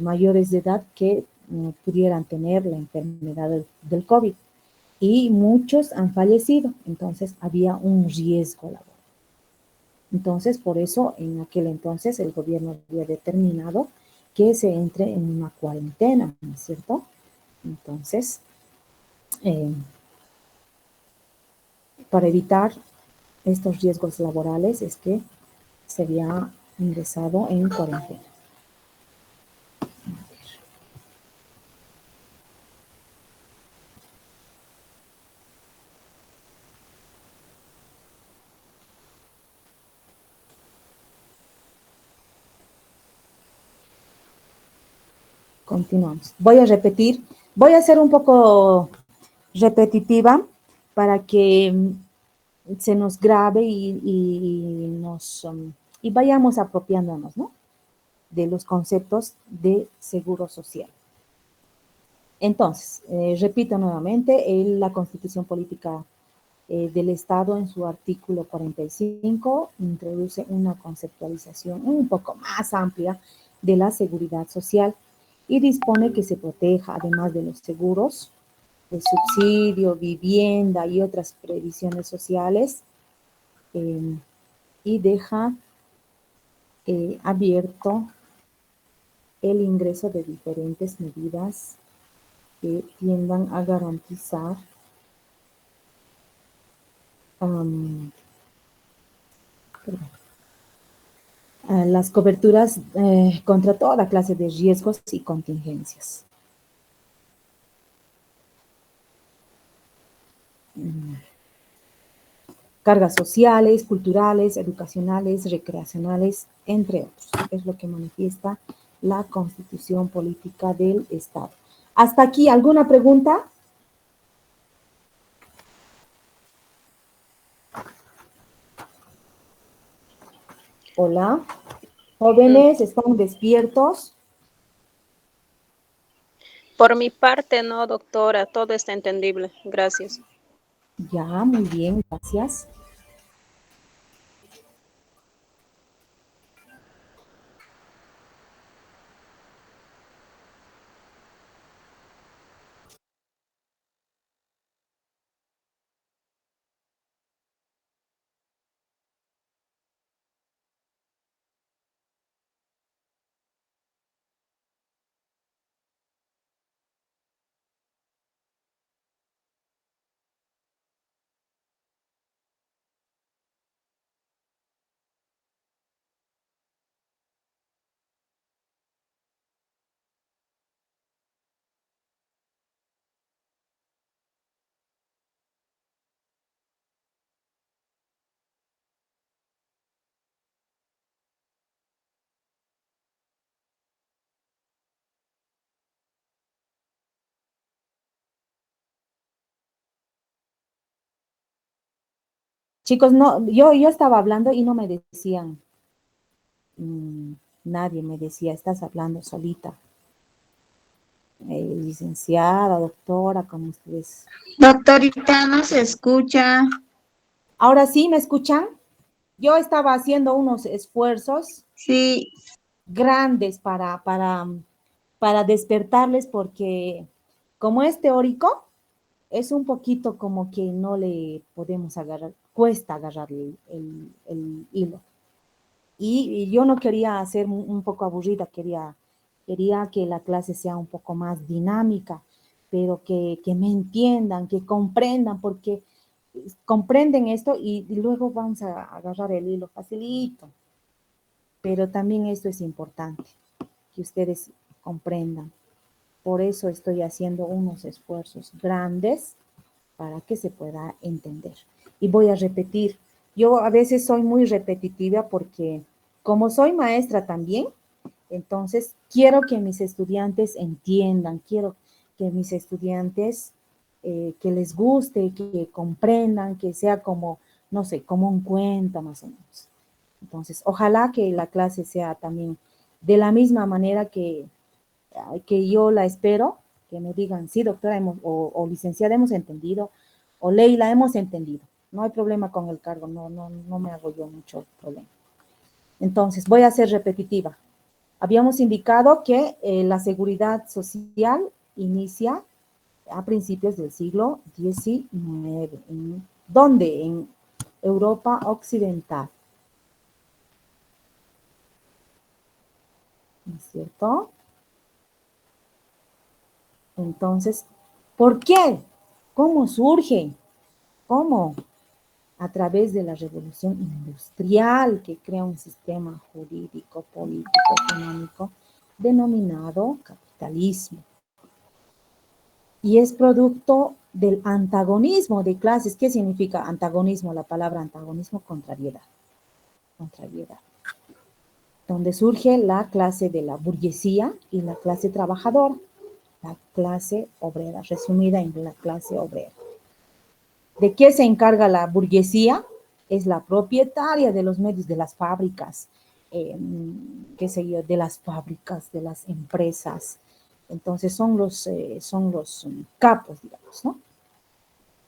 mayores de edad que pudieran tener la enfermedad del COVID. Y muchos han fallecido, entonces había un riesgo laboral. Entonces, por eso, en aquel entonces, el gobierno había determinado que se entre en una cuarentena, ¿no es cierto? Entonces, para evitar estos riesgos laborales es que se había ingresado en cuarentena. Continuamos. Voy a repetir, voy a ser un poco repetitiva para que se nos grabe y vayamos apropiándonos, ¿no?, de los conceptos de seguro social. Entonces, repito nuevamente, la Constitución Política del Estado en su artículo 45 introduce una conceptualización un poco más amplia de la seguridad social y dispone que se proteja, además de los seguros, de subsidio, vivienda y otras previsiones sociales, y deja abierto el ingreso de diferentes medidas que tiendan a garantizar las coberturas contra toda clase de riesgos y contingencias. Cargas sociales, culturales, educacionales, recreacionales, entre otros. Es lo que manifiesta la Constitución Política del Estado. ¿Hasta aquí alguna pregunta? Hola. Jóvenes, ¿están despiertos? Por mi parte, no, doctora, todo está entendible. Gracias. Ya, muy bien, gracias. Chicos, no, yo estaba hablando y no me decían, nadie me decía, estás hablando solita. Licenciada, doctora, como ustedes. Doctorita, no se escucha. ¿Ahora sí me escuchan? Yo estaba haciendo unos esfuerzos Sí, grandes para despertarles porque como es teórico, es un poquito como que no le podemos agarrar, cuesta agarrarle el hilo. Y yo no quería ser un poco aburrida, quería que la clase sea un poco más dinámica, pero que me entiendan, que comprendan, porque comprenden esto y luego vamos a agarrar el hilo facilito. Pero también esto es importante, que ustedes comprendan. Por eso estoy haciendo unos esfuerzos grandes para que se pueda entender. Y voy a repetir. Yo a veces soy muy repetitiva porque como soy maestra también, entonces quiero que mis estudiantes entiendan, quiero que mis estudiantes que les guste, que comprendan, que sea como, no sé, como un cuento más o menos. Entonces, ojalá que la clase sea también de la misma manera que yo la espero, que me digan, sí, doctora, o licenciada, hemos entendido, o Leila, hemos entendido. No hay problema con el cargo, no me hago yo mucho problema. Entonces, voy a ser repetitiva. Habíamos indicado que la seguridad social inicia a principios del siglo XIX. ¿Dónde? En Europa Occidental. ¿No es cierto? Entonces, ¿por qué? ¿Cómo surge? ¿Cómo? A través de la revolución industrial que crea un sistema jurídico, político, económico denominado capitalismo. Y es producto del antagonismo de clases. ¿Qué significa antagonismo? La palabra antagonismo, contrariedad. Contrariedad. donde surge la clase de la burguesía y la clase trabajadora, la clase obrera, resumida en la clase obrera. ¿De qué se encarga la burguesía? Es la propietaria de los medios, de las fábricas, qué sé yo, de las fábricas, de las empresas. Entonces son los capos, digamos, ¿no?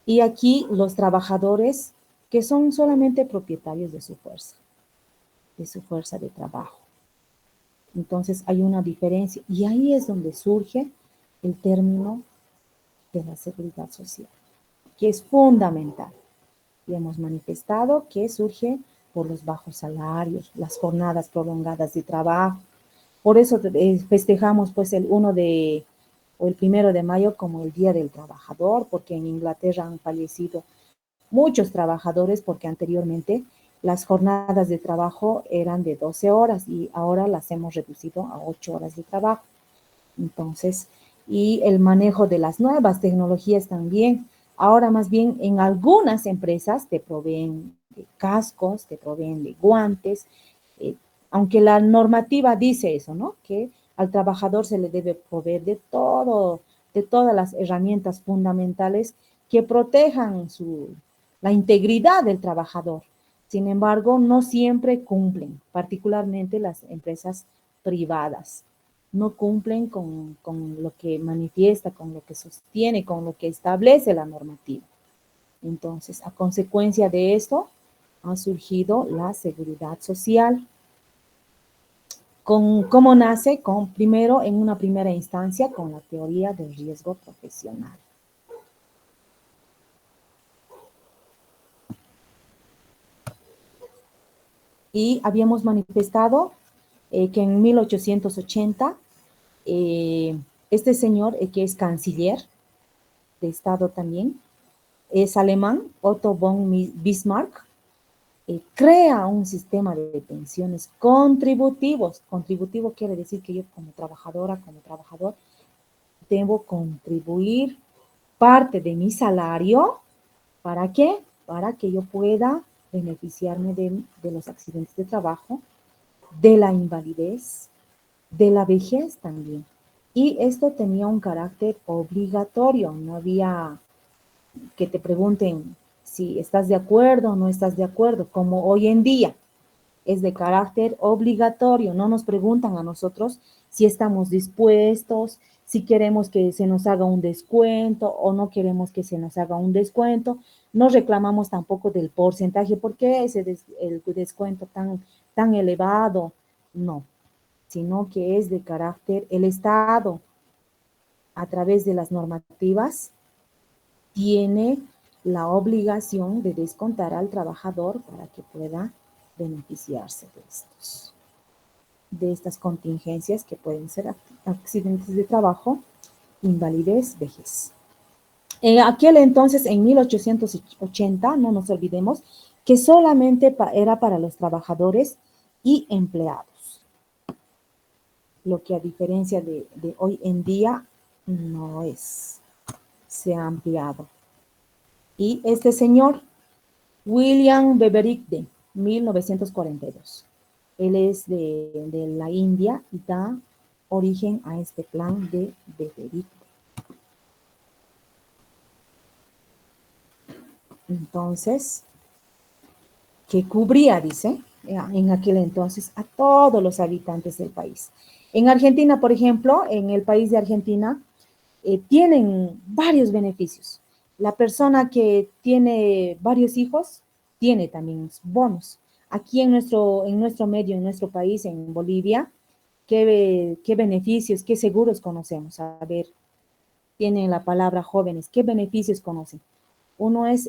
Y aquí los trabajadores que son solamente propietarios de su fuerza de trabajo. Entonces hay una diferencia y ahí es donde surge el término de la seguridad social, que es fundamental. Y hemos manifestado que surge por los bajos salarios, las jornadas prolongadas de trabajo. Por eso festejamos pues el 1 o el 1 de mayo como el Día del Trabajador, porque en Inglaterra han fallecido muchos trabajadores porque anteriormente las jornadas de trabajo eran de 12 horas y ahora las hemos reducido a 8 horas de trabajo. Entonces, y el manejo de las nuevas tecnologías también. Ahora más bien en algunas empresas te proveen de cascos, te proveen de guantes, aunque la normativa dice eso, ¿no? Que al trabajador se le debe proveer de todas las herramientas fundamentales que protejan la integridad del trabajador. Sin embargo, no siempre cumplen, particularmente las empresas privadas. No cumplen con lo que manifiesta, con lo que sostiene, con lo que establece la normativa. Entonces, a consecuencia de esto, ha surgido la seguridad social. ¿Cómo nace? Primero, en una primera instancia, con la teoría del riesgo profesional. Y habíamos manifestado que en 1880, este señor, que es canciller de Estado también, es alemán, Otto von Bismarck, crea un sistema de pensiones contributivos. Contributivo quiere decir que yo como trabajadora, como trabajador, debo contribuir parte de mi salario. ¿Para qué? Para que yo pueda beneficiarme de los accidentes de trabajo, de la invalidez, de la vejez también. Y esto tenía un carácter obligatorio, no había que te pregunten si estás de acuerdo o no estás de acuerdo, como hoy en día es de carácter obligatorio, no nos preguntan a nosotros si estamos dispuestos, si queremos que se nos haga un descuento o no queremos que se nos haga un descuento, no reclamamos tampoco del porcentaje, ¿por qué el descuento tan elevado? No, sino que es de carácter, el Estado, a través de las normativas, tiene la obligación de descontar al trabajador para que pueda beneficiarse de estas contingencias que pueden ser accidentes de trabajo, invalidez, vejez. En aquel entonces, en 1880, no nos olvidemos, que solamente era para los trabajadores y empleados. Lo que a diferencia de hoy en día no es, se ha ampliado. Y este señor, William Beveridge, 1942. Él es de la India y da origen a este plan de Beveridge. Entonces, que cubría, dice, en aquel entonces a todos los habitantes del país. En Argentina, por ejemplo, en el país de Argentina, tienen varios beneficios. La persona que tiene varios hijos tiene también bonos. Aquí en nuestro medio, en nuestro país, en Bolivia, ¿qué beneficios, qué seguros conocemos? A ver, tienen la palabra jóvenes. ¿Qué beneficios conocen? Uno es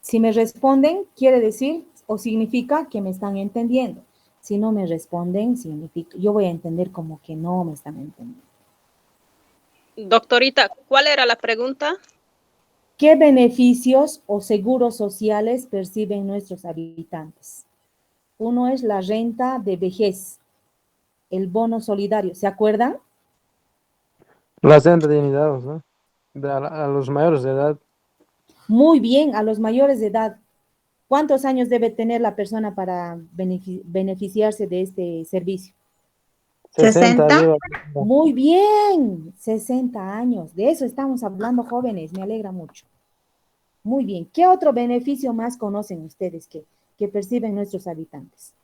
si me responden, quiere decir o significa que me están entendiendo. Si no me responden, significa, yo voy a entender como que no me están entendiendo. Doctorita, ¿cuál era la pregunta? ¿Qué beneficios o seguros sociales perciben nuestros habitantes? Uno es la renta de vejez, el bono solidario, ¿se acuerdan? La renta de dignidad, ¿no? A los mayores de edad. Muy bien, a los mayores de edad. ¿Cuántos años debe tener la persona para beneficiarse de este servicio? 60 60. arriba. Muy bien, 60 años. De eso estamos hablando, jóvenes. Me alegra mucho. Muy bien. ¿Qué otro beneficio más conocen ustedes que perciben nuestros habitantes?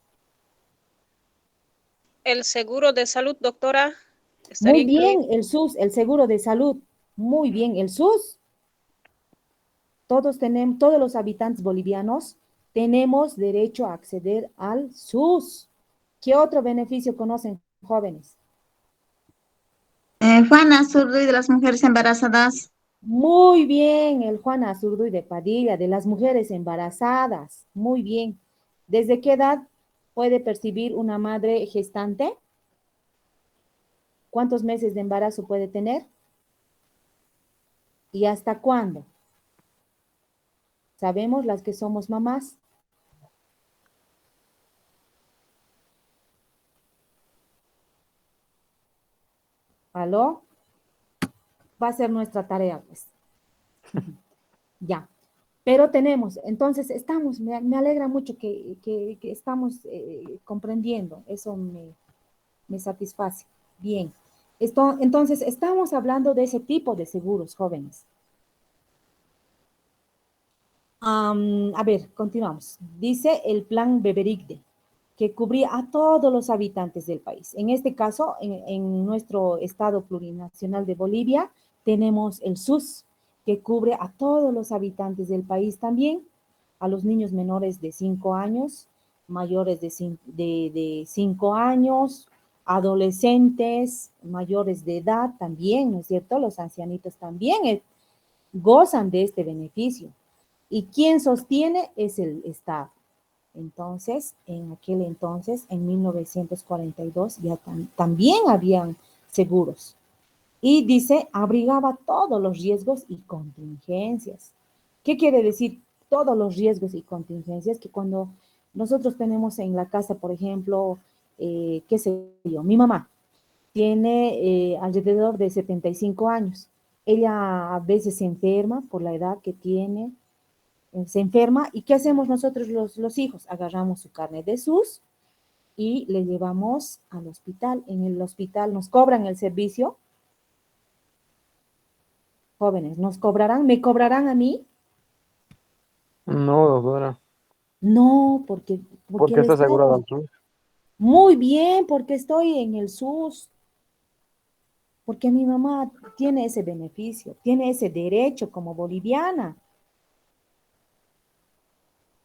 El seguro de salud, doctora, estaría Muy incluido. bien, el SUS, el seguro de salud. Muy bien, el SUS. Todos los habitantes bolivianos tenemos derecho a acceder al SUS. ¿Qué otro beneficio conocen, jóvenes? Juana Zurduy de las mujeres embarazadas. Muy bien, el Juan Azurduy de Padilla, de las mujeres embarazadas. Muy bien. ¿Desde qué edad puede percibir una madre gestante? ¿Cuántos meses de embarazo puede tener? ¿Y hasta cuándo? Sabemos las que somos mamás. ¿Aló? Va a ser nuestra tarea, pues. Ya. Pero tenemos, entonces estamos, me alegra mucho que estamos comprendiendo, eso me satisface. Bien. Entonces, estamos hablando de ese tipo de seguros, jóvenes. A ver, continuamos. Dice el plan Beberigde, que cubría a todos los habitantes del país. En este caso, en nuestro estado plurinacional de Bolivia, tenemos el SUS, que cubre a todos los habitantes del país también, a los niños menores de 5 años, mayores de 5 años, adolescentes, mayores de edad también, ¿no es cierto? Los ancianitos también gozan de este beneficio. ¿Y quien sostiene? Es el Estado. Entonces, en aquel entonces, en 1942, ya también habían seguros. Y dice, abrigaba todos los riesgos y contingencias. ¿Qué quiere decir todos los riesgos y contingencias? Que cuando nosotros tenemos en la casa, por ejemplo, qué sé yo, mi mamá tiene alrededor de 75 años. Ella a veces se enferma por la edad que tiene, se enferma. ¿Y qué hacemos nosotros los hijos? Agarramos su carnet de SUS y le llevamos al hospital. En el hospital nos cobran el servicio. Jóvenes, ¿nos cobrarán? ¿Me cobrarán a mí? No, doctora. No, porque Porque el está asegurado Estado. al sur. Muy bien, porque estoy en el SUS. Porque mi mamá tiene ese beneficio, tiene ese derecho como boliviana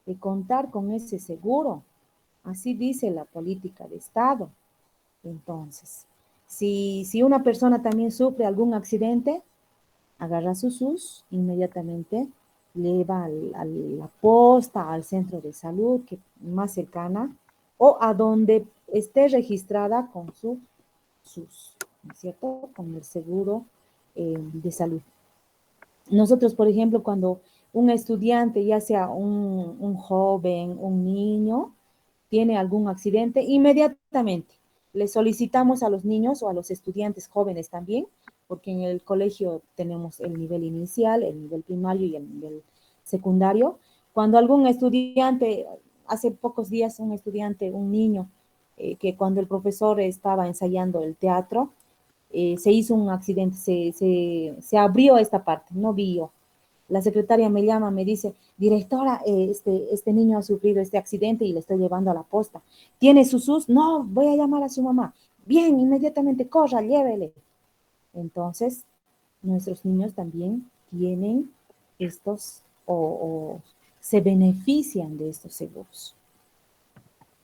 de contar con ese seguro. Así dice la política de Estado. Entonces, si una persona también sufre algún accidente, agarra su SUS, inmediatamente le va a la posta, al centro de salud que más cercana, o a donde esté registrada con su SUS, ¿no es cierto? Con el seguro de salud. Nosotros, por ejemplo, cuando un estudiante, ya sea un joven, un niño, tiene algún accidente, inmediatamente le solicitamos a los niños o a los estudiantes jóvenes también, porque en el colegio tenemos el nivel inicial, el nivel primario y el nivel secundario. Cuando algún estudiante, hace pocos días un estudiante, un niño, que cuando el profesor estaba ensayando el teatro, se hizo un accidente, se abrió esta parte, no vio. La secretaria me llama, me dice, directora, este niño ha sufrido este accidente y le estoy llevando a la posta. ¿Tiene su SUS? No, voy a llamar a su mamá. Bien, inmediatamente corra, llévele. Entonces, nuestros niños también tienen estos o se benefician de estos seguros.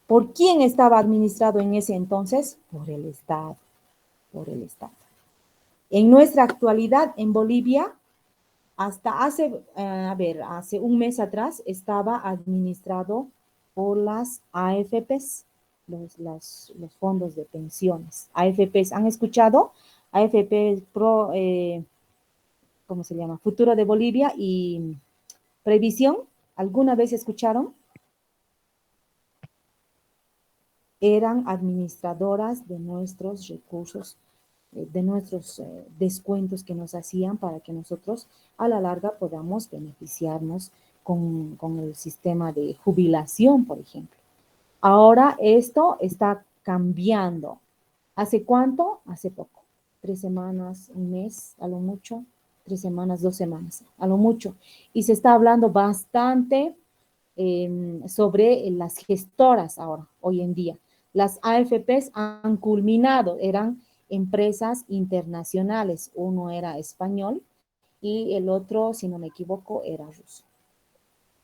¿Por quién estaba administrado en ese entonces? Por el Estado, por el Estado. En nuestra actualidad, en Bolivia, hasta hace un mes atrás estaba administrado por las AFPs, los fondos de pensiones. AFPs, ¿han escuchado? AFP ¿cómo se llama? Futuro de Bolivia y Previsión. ¿Alguna vez escucharon? Eran administradoras de nuestros recursos, de nuestros descuentos que nos hacían para que nosotros a la larga podamos beneficiarnos con el sistema de jubilación, por ejemplo. Ahora esto está cambiando. ¿Hace cuánto? Hace poco. 3 semanas, un mes, a lo mucho. 3 semanas, 2 semanas, a lo mucho. Y se está hablando bastante sobre las gestoras ahora, hoy en día. Las AFPs han culminado, eran empresas internacionales. Uno era español y el otro, si no me equivoco, era ruso.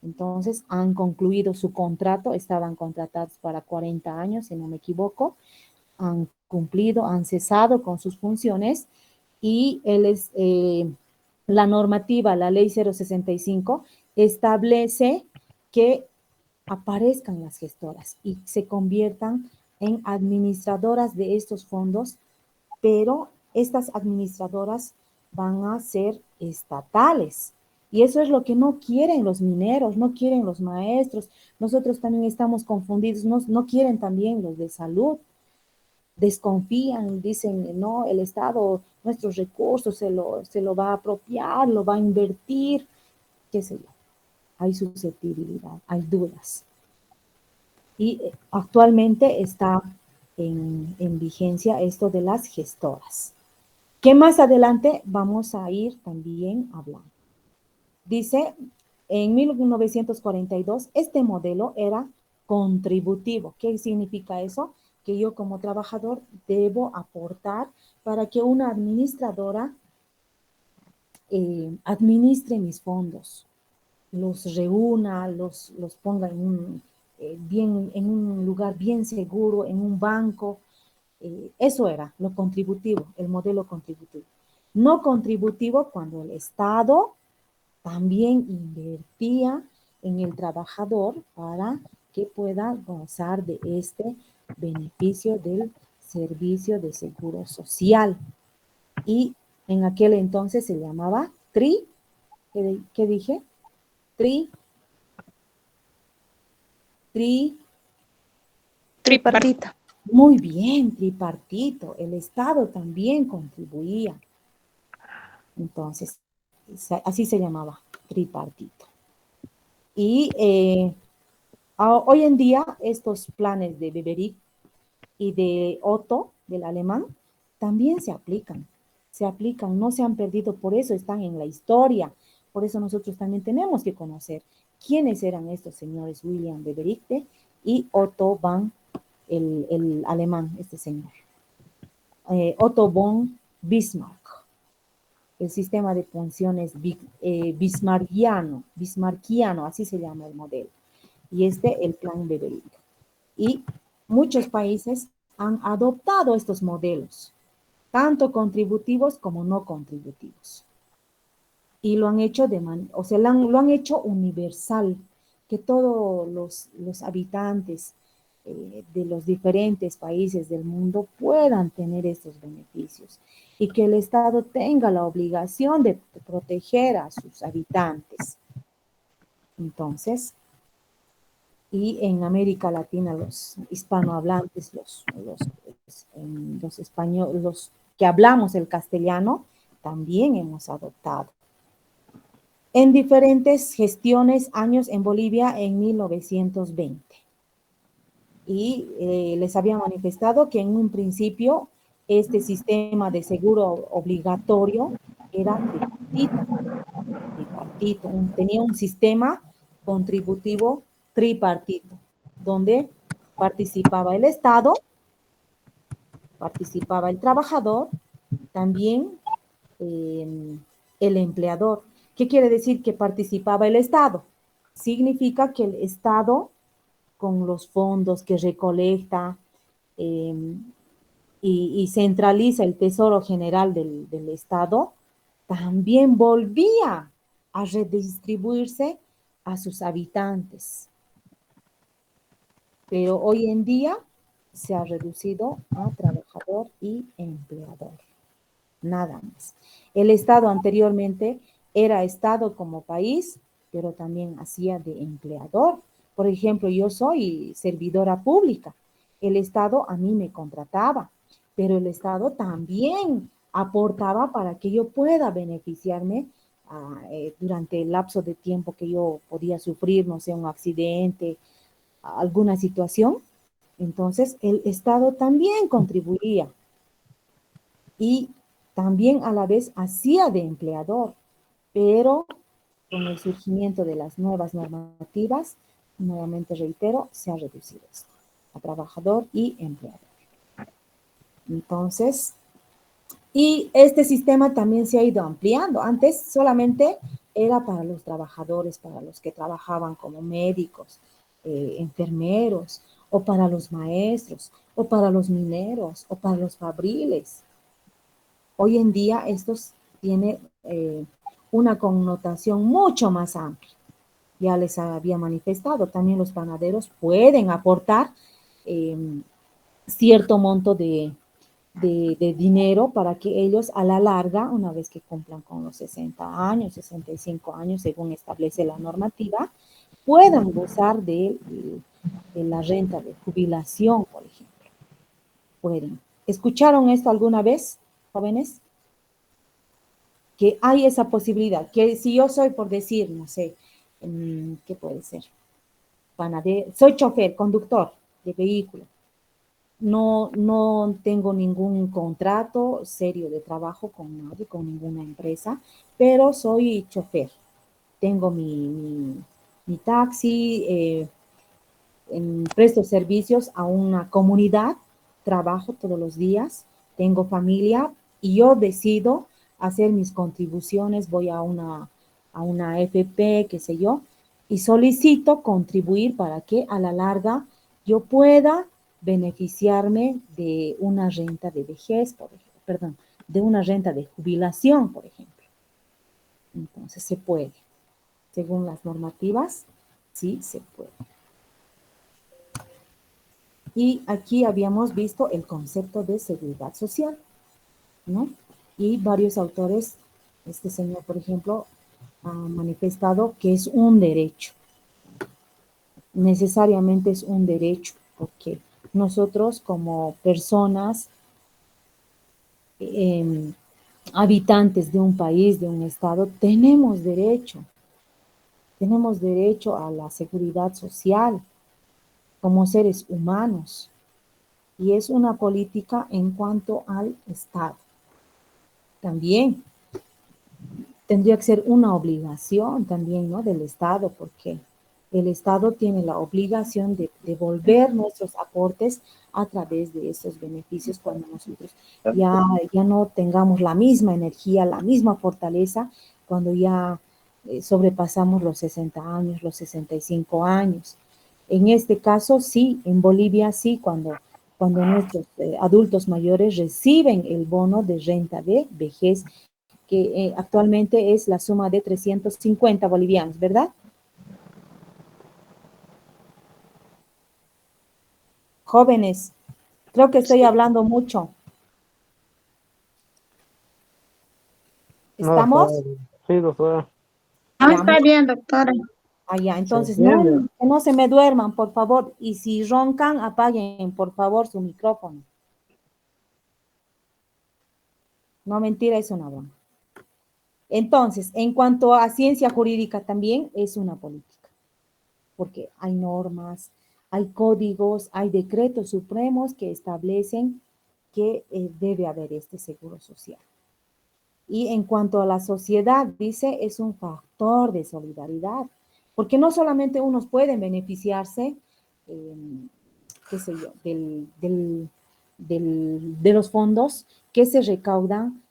Entonces, han concluido su contrato, estaban contratados para 40 años, si no me equivoco, han cumplido, han cesado con sus funciones y la normativa, la ley 065, establece que aparezcan las gestoras y se conviertan en administradoras de estos fondos, pero estas administradoras van a ser estatales. Y eso es lo que no quieren los mineros, no quieren los maestros. Nosotros también estamos confundidos, no quieren también los de salud. Desconfían, dicen, no, el Estado, nuestros recursos se lo va a apropiar, lo va a invertir, qué sé yo. Hay susceptibilidad, hay dudas. Y actualmente está en vigencia esto de las gestoras, que más adelante vamos a ir también hablando. Dice, en 1942, este modelo era contributivo. ¿Qué significa eso? Que yo como trabajador debo aportar para que una administradora administre mis fondos, los reúna, los ponga en un lugar bien seguro, en un banco. Eso era lo contributivo, el modelo contributivo. No contributivo cuando el Estado también invertía en el trabajador para que pueda gozar de este beneficio del servicio de seguro social. Y en aquel entonces se llamaba ¿qué dije? Tripartita. Muy bien, tripartito. El Estado también contribuía. Entonces, así se llamaba, tripartito. Y hoy en día estos planes de Beveridge y de Otto, del alemán, también se aplican, no se han perdido, por eso están en la historia, por eso nosotros también tenemos que conocer quiénes eran estos señores William Beveridge y Otto von, el alemán, este señor. Otto von Bismarck. El sistema de pensiones bismarckiano, así se llama el modelo. Y el plan Beveridge. Y muchos países han adoptado estos modelos, tanto contributivos como no contributivos. Y lo han hecho lo han hecho universal, que todos los habitantes de los diferentes países del mundo puedan tener estos beneficios y que el Estado tenga la obligación de proteger a sus habitantes. Entonces, y en América Latina los hispanohablantes, los españoles, los que hablamos el castellano, también hemos adoptado. En diferentes gestiones, años en Bolivia en 1920. Y les había manifestado que en un principio este sistema de seguro obligatorio era tripartito, tenía un sistema contributivo tripartito, donde participaba el Estado, participaba el trabajador, también el empleador. ¿Qué quiere decir que participaba el Estado? Significa que el Estado, con los fondos que recolecta y centraliza el Tesoro General del Estado, también volvía a redistribuirse a sus habitantes. Pero hoy en día se ha reducido a trabajador y empleador. Nada más. El Estado anteriormente era Estado como país, pero también hacía de empleador. Por ejemplo, yo soy servidora pública. El Estado a mí me contrataba, pero el Estado también aportaba para que yo pueda beneficiarme durante el lapso de tiempo que yo podía sufrir, no sé, un accidente, alguna situación, entonces el Estado también contribuía y también a la vez hacía de empleador, pero con el surgimiento de las nuevas normativas, nuevamente reitero, se ha reducido esto a trabajador y empleador. Entonces, y este sistema también se ha ido ampliando. Antes solamente era para los trabajadores, para los que trabajaban como médicos, enfermeros, o para los maestros, o para los mineros, o para los fabriles. Hoy en día estos tiene una connotación mucho más amplia. Ya les había manifestado, también los panaderos pueden aportar cierto monto de dinero para que ellos a la larga, una vez que cumplan con los 60 años, 65 años, según establece la normativa, puedan gozar de la renta de jubilación, por ejemplo. Pueden. ¿Escucharon esto alguna vez, jóvenes? Que hay esa posibilidad, que si yo soy, por decir, no sé, ¿qué puede ser? Panadero, soy chofer, conductor de vehículo. No tengo ningún contrato serio de trabajo con nadie, con ninguna empresa, pero soy chofer. Tengo mi taxi, presto servicios a una comunidad, trabajo todos los días, tengo familia y yo decido hacer mis contribuciones, voy a una FP, qué sé yo, y solicito contribuir para que a la larga yo pueda beneficiarme de una renta de vejez, por ejemplo, perdón, de una renta de jubilación, por ejemplo. Entonces se puede. Según las normativas, sí se puede. Y aquí habíamos visto el concepto de seguridad social, ¿no? Y varios autores, este señor, por ejemplo, ha manifestado que es un derecho. Necesariamente es un derecho, porque nosotros como personas, habitantes de un país, de un estado, tenemos derecho a la seguridad social como seres humanos. Y es una política en cuanto al Estado. También tendría que ser una obligación también, ¿no? Del Estado, porque el Estado tiene la obligación de devolver nuestros aportes a través de esos beneficios cuando nosotros ya no tengamos la misma energía, la misma fortaleza, cuando ya sobrepasamos los 60 años, los 65 años. En este caso, sí, en Bolivia sí, cuando nuestros adultos mayores reciben el bono de renta de vejez, que actualmente es la suma de 350 bolivianos, ¿verdad? Jóvenes, creo que estoy hablando mucho. No, ¿Estamos? sí, doctora. No, Ya, está bien, doctora. ya, entonces Se entiende. que no se me duerman, por favor, y si roncan, apaguen, por favor, su micrófono. No, mentira, es una broma. Entonces, en cuanto a ciencia jurídica también es una política, porque hay normas, hay códigos, hay decretos supremos que establecen que debe haber este seguro social. Y en cuanto a la sociedad, dice, es un factor de solidaridad, porque no solamente unos pueden beneficiarse, qué sé yo, de los fondos que se recaudan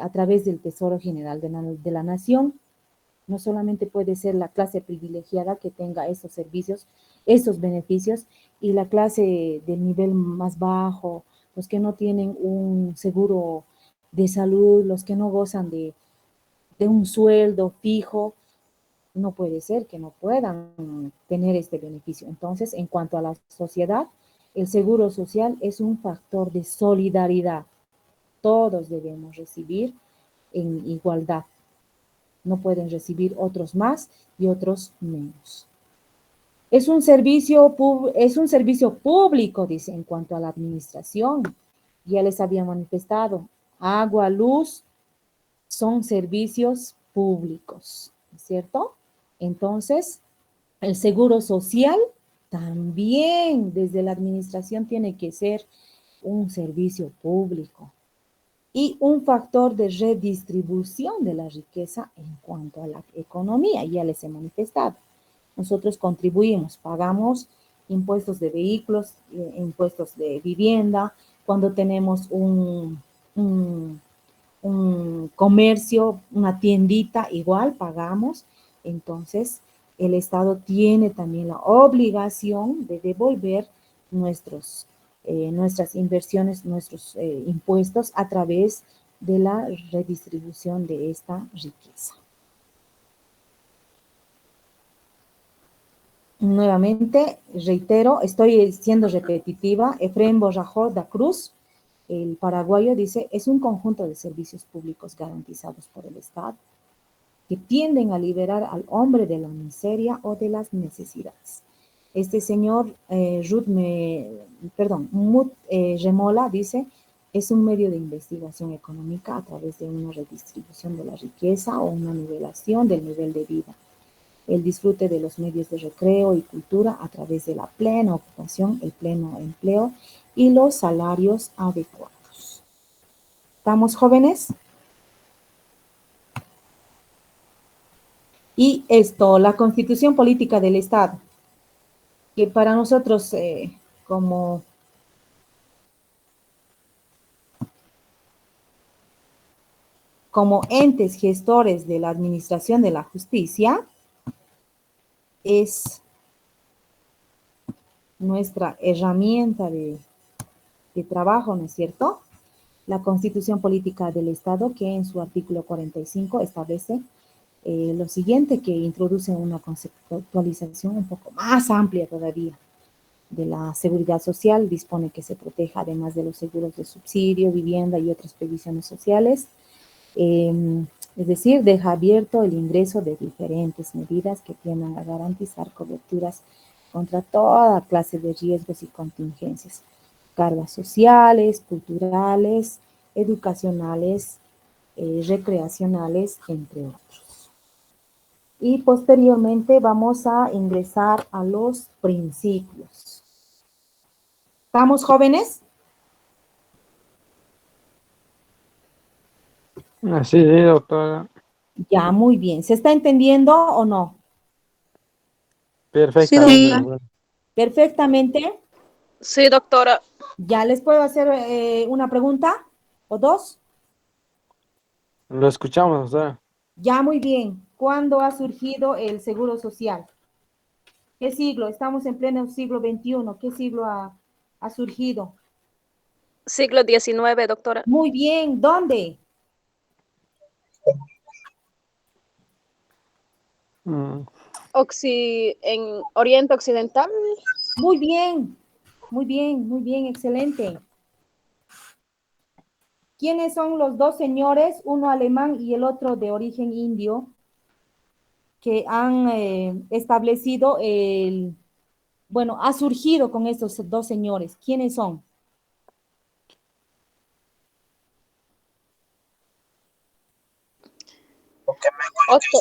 a través del Tesoro General de la Nación. No solamente puede ser la clase privilegiada que tenga esos servicios, esos beneficios, y la clase del nivel más bajo, los que no tienen un seguro de salud, los que no gozan de un sueldo fijo, no puede ser que no puedan tener este beneficio. Entonces, en cuanto a la sociedad, el seguro social es un factor de solidaridad. Todos debemos recibir en igualdad. No pueden recibir otros más y otros menos. Es un servicio público, dice, en cuanto a la administración. Ya les había manifestado, agua, luz, son servicios públicos, ¿cierto? Entonces, el seguro social también desde la administración tiene que ser un servicio público y un factor de redistribución de la riqueza en cuanto a la economía, ya les he manifestado. Nosotros contribuimos, pagamos impuestos de vehículos, impuestos de vivienda, cuando tenemos un, un comercio, una tiendita, igual pagamos. Entonces, el Estado tiene también la obligación de devolver nuestras inversiones, nuestros impuestos a través de la redistribución de esta riqueza. Nuevamente, reitero, estoy siendo repetitiva. Efraín Borrajo da Cruz, el paraguayo, dice, es un conjunto de servicios públicos garantizados por el Estado que tienden a liberar al hombre de la miseria o de las necesidades. Este señor Mut Remola dice, es un medio de investigación económica a través de una redistribución de la riqueza o una nivelación del nivel de vida. El disfrute de los medios de recreo y cultura a través de la plena ocupación, el pleno empleo y los salarios adecuados. ¿Estamos jóvenes? Y esto, la Constitución Política del Estado, que para nosotros como entes gestores de la administración de la justicia, es nuestra herramienta de trabajo, ¿no es cierto? La Constitución Política del Estado, que en su artículo 45 establece lo siguiente, que introduce una conceptualización un poco más amplia todavía de la seguridad social, dispone que se proteja además de los seguros de subsidio, vivienda y otras previsiones sociales, es decir, deja abierto el ingreso de diferentes medidas que tiendan a garantizar coberturas contra toda clase de riesgos y contingencias, cargas sociales, culturales, educacionales, recreacionales, entre otros. Y posteriormente vamos a ingresar a los principios. ¿Estamos jóvenes? Así, doctora. Ya, muy bien. ¿Se está entendiendo o no? Perfectamente. Doctora. Perfectamente. Sí, doctora. ¿Ya les puedo hacer una pregunta o dos? Lo escuchamos, doctora. Ya, muy bien. ¿Cuándo ha surgido el Seguro Social? ¿Qué siglo? Estamos en pleno siglo XXI. ¿Qué siglo ha surgido? Siglo XIX, doctora. Muy bien. ¿Dónde? En Oriente Occidental. Muy bien. Muy bien, muy bien. Excelente. ¿Quiénes son los dos señores, uno alemán y el otro de origen indio, que han establecido ha surgido con estos dos señores? ¿Quiénes son? Otto.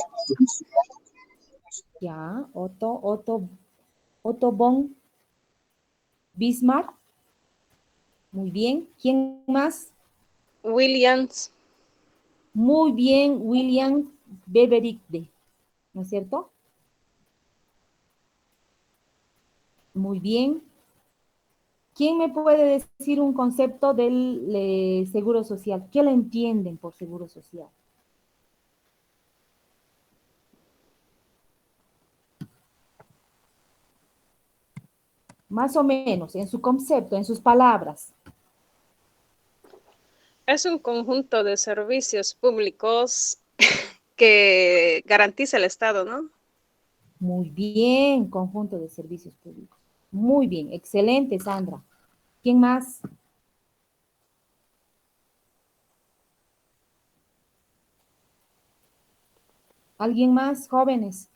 Ya, Otto von Bismarck. Muy bien. ¿Quién más? Williams. Muy bien, William Beveridge, ¿no es cierto? Muy bien. ¿Quién me puede decir un concepto del seguro social? ¿Qué le entienden por seguro social? Más o menos, en su concepto, en sus palabras. Es un conjunto de servicios públicos que garantiza el Estado, ¿no? Muy bien, conjunto de servicios públicos. Muy bien, excelente, Sandra. ¿Quién más? ¿Alguien más, jóvenes?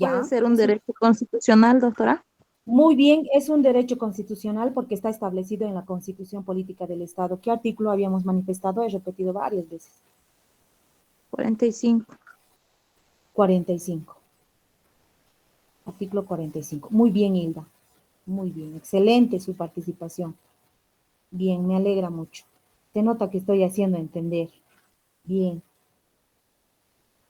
¿Ya? ¿Puede ser un derecho constitucional, doctora? Muy bien, es un derecho constitucional porque está establecido en la Constitución Política del Estado. ¿Qué artículo habíamos manifestado? He repetido varias veces. 45. 45. Artículo 45. Muy bien, Hilda. Muy bien, excelente su participación. Bien, me alegra mucho. Se nota que estoy haciendo entender. Bien.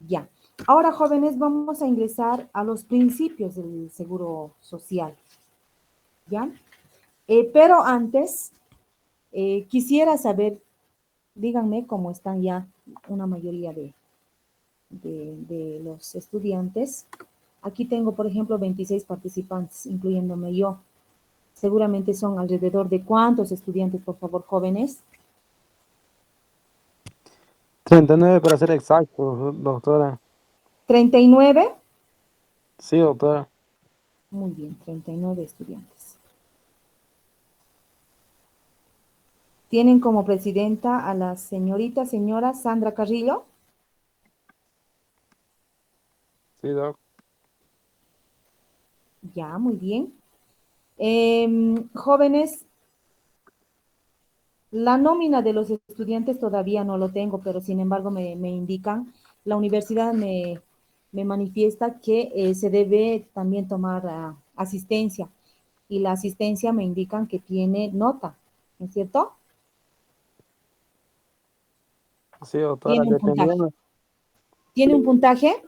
Ya. Ahora, jóvenes, vamos a ingresar a los principios del seguro social. ¿Ya? Pero antes, quisiera saber, díganme cómo están ya una mayoría de los estudiantes. Aquí tengo, por ejemplo, 26 participantes, incluyéndome yo. Seguramente son alrededor de ¿cuántos estudiantes, por favor, jóvenes? 39 para ser exacto, doctora. 39. Sí, doctora. Muy bien, 39 estudiantes. Tienen como presidenta a la señora Sandra Carrillo. Sí, doc. Ya, muy bien. Jóvenes, la nómina de los estudiantes todavía no lo tengo, pero sin embargo me indican, la universidad me manifiesta que se debe también tomar asistencia, y la asistencia me indican que tiene nota, ¿no es cierto? Sí, doctora, Tiene un puntaje. dependiendo. ¿Tiene un puntaje?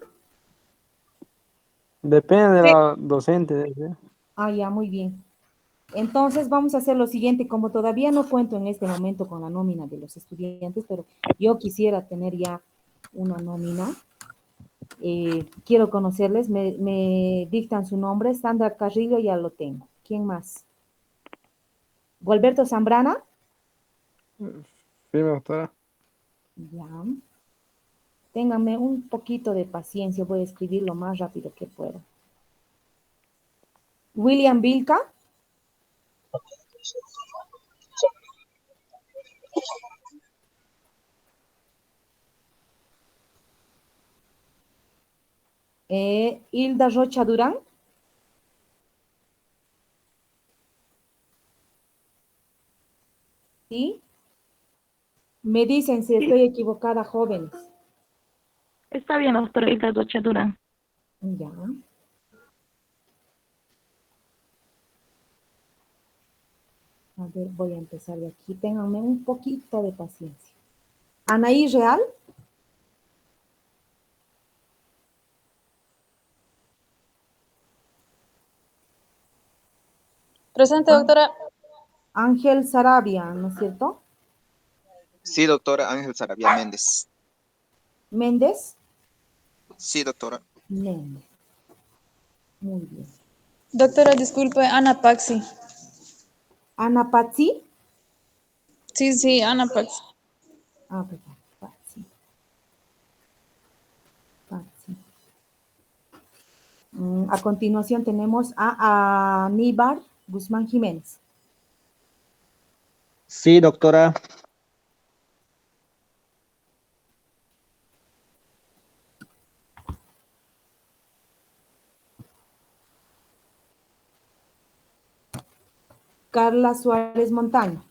Depende de Sí. la docente. ¿Sí? Ah, ya, muy bien. Entonces vamos a hacer lo siguiente, como todavía no cuento en este momento con la nómina de los estudiantes, pero yo quisiera tener ya una nómina. Quiero conocerles, me dictan su nombre. Sandra Carrillo, ya lo tengo. ¿Quién más? Gualberto Zambrana. Firme, doctora. Ya. Ténganme un poquito de paciencia, voy a escribir lo más rápido que puedo. William Vilca. Hilda Rocha Durán. ¿Sí? Me dicen si estoy equivocada, jóvenes. Está bien, doctora Hilda Rocha Durán. Ya. A ver, voy a empezar de aquí. Ténganme un poquito de paciencia. Anaí Real. Presente, doctora. Ángel Sarabia, ¿no es cierto? Sí, doctora Ángel Sarabia Méndez. Méndez. Sí, doctora. Méndez. Muy bien. Doctora, disculpe, Ana Paxi. Ana Pazzi. Sí, Ana Paxi. Ah, perdón. Pazzi. Pazzi. A continuación tenemos a Aníbar Guzmán Jiménez. Sí, doctora. Carla Suárez Montaño.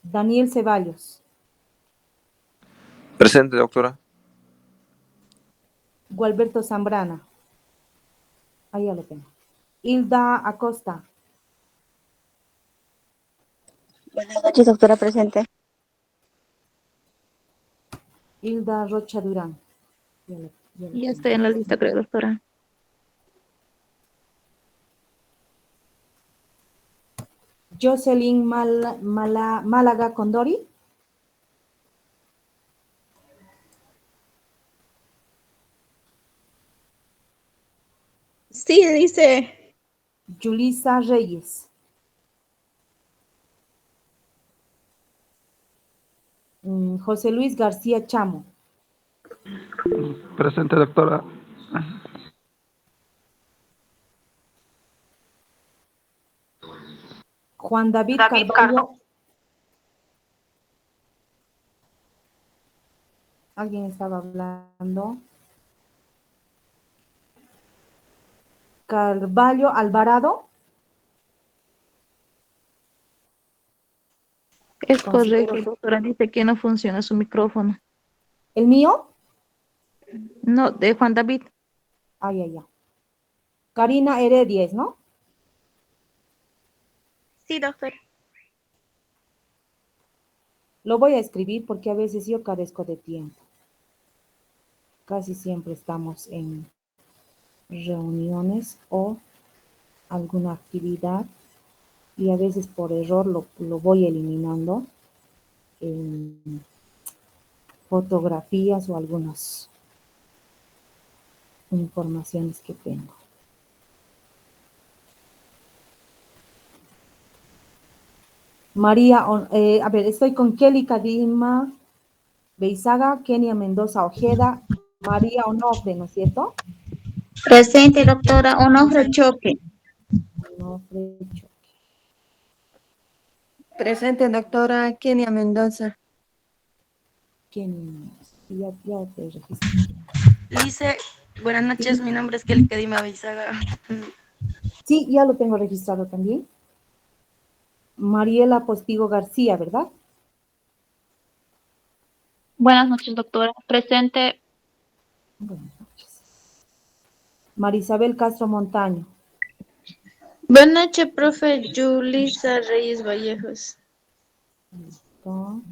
Daniel Ceballos. Presente, doctora. Gualberto Zambrana. Ahí ya lo tengo. Hilda Acosta. Buenas noches, doctora, presente. Hilda Rocha Durán. Ya estoy en la lista, creo, doctora. Jocelyn Málaga Condori. Sí, dice. Yulisa Reyes. José Luis García Chamo. Presente, doctora. Juan David Carvalho. Alguien estaba hablando. Carvalho Alvarado. Es Considero correcto, doctora. Dice que no funciona su micrófono. ¿El mío? No, de Juan David. Ay, ay, ay. Karina Heredia, ¿no? Sí, doctor. Lo voy a escribir porque a veces yo carezco de tiempo. Casi siempre estamos en reuniones o alguna actividad y a veces por error lo voy eliminando en fotografías o algunas informaciones que tengo. María, a ver, estoy con Kelly Kadima Beizaga, Kenia Mendoza Ojeda, María Onofre, ¿no es cierto? Presente, doctora Onofre Choque. Onofre Choque. Presente, doctora Kenia Mendoza. Kenia Mendoza. Ya te registré. Lice, buenas noches, mi nombre es Kelly Kadima Beizaga. Sí, ya lo tengo registrado también. Mariela Postigo García, ¿verdad? Buenas noches, doctora. Presente. Buenas noches. Marisabel Castro Montaño. Buenas noches, profe Yulisa Reyes Vallejos. Listo.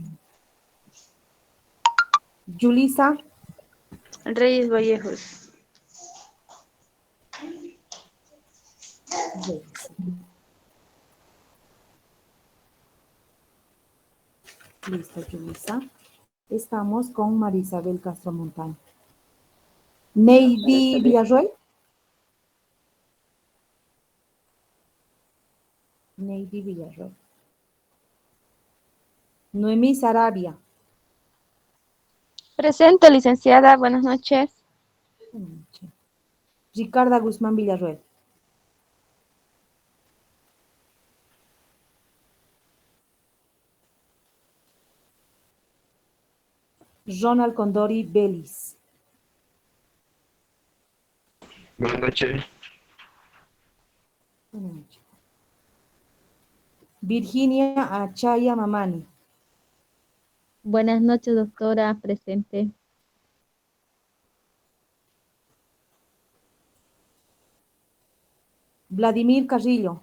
Yulisa. Reyes Vallejos. Listo, Yulisa. Estamos con Marisabel Castro Montaño. Neidy Villarroel. Neidy Villarroel. Noemí Sarabia. Presente, licenciada. Buenas noches. Ricarda Guzmán Villarroel. Ronald Condori Belis. Buenas noches. Buenas noches. Virginia Achaya Mamani. Buenas noches, doctora. Presente. Vladimir Carrillo.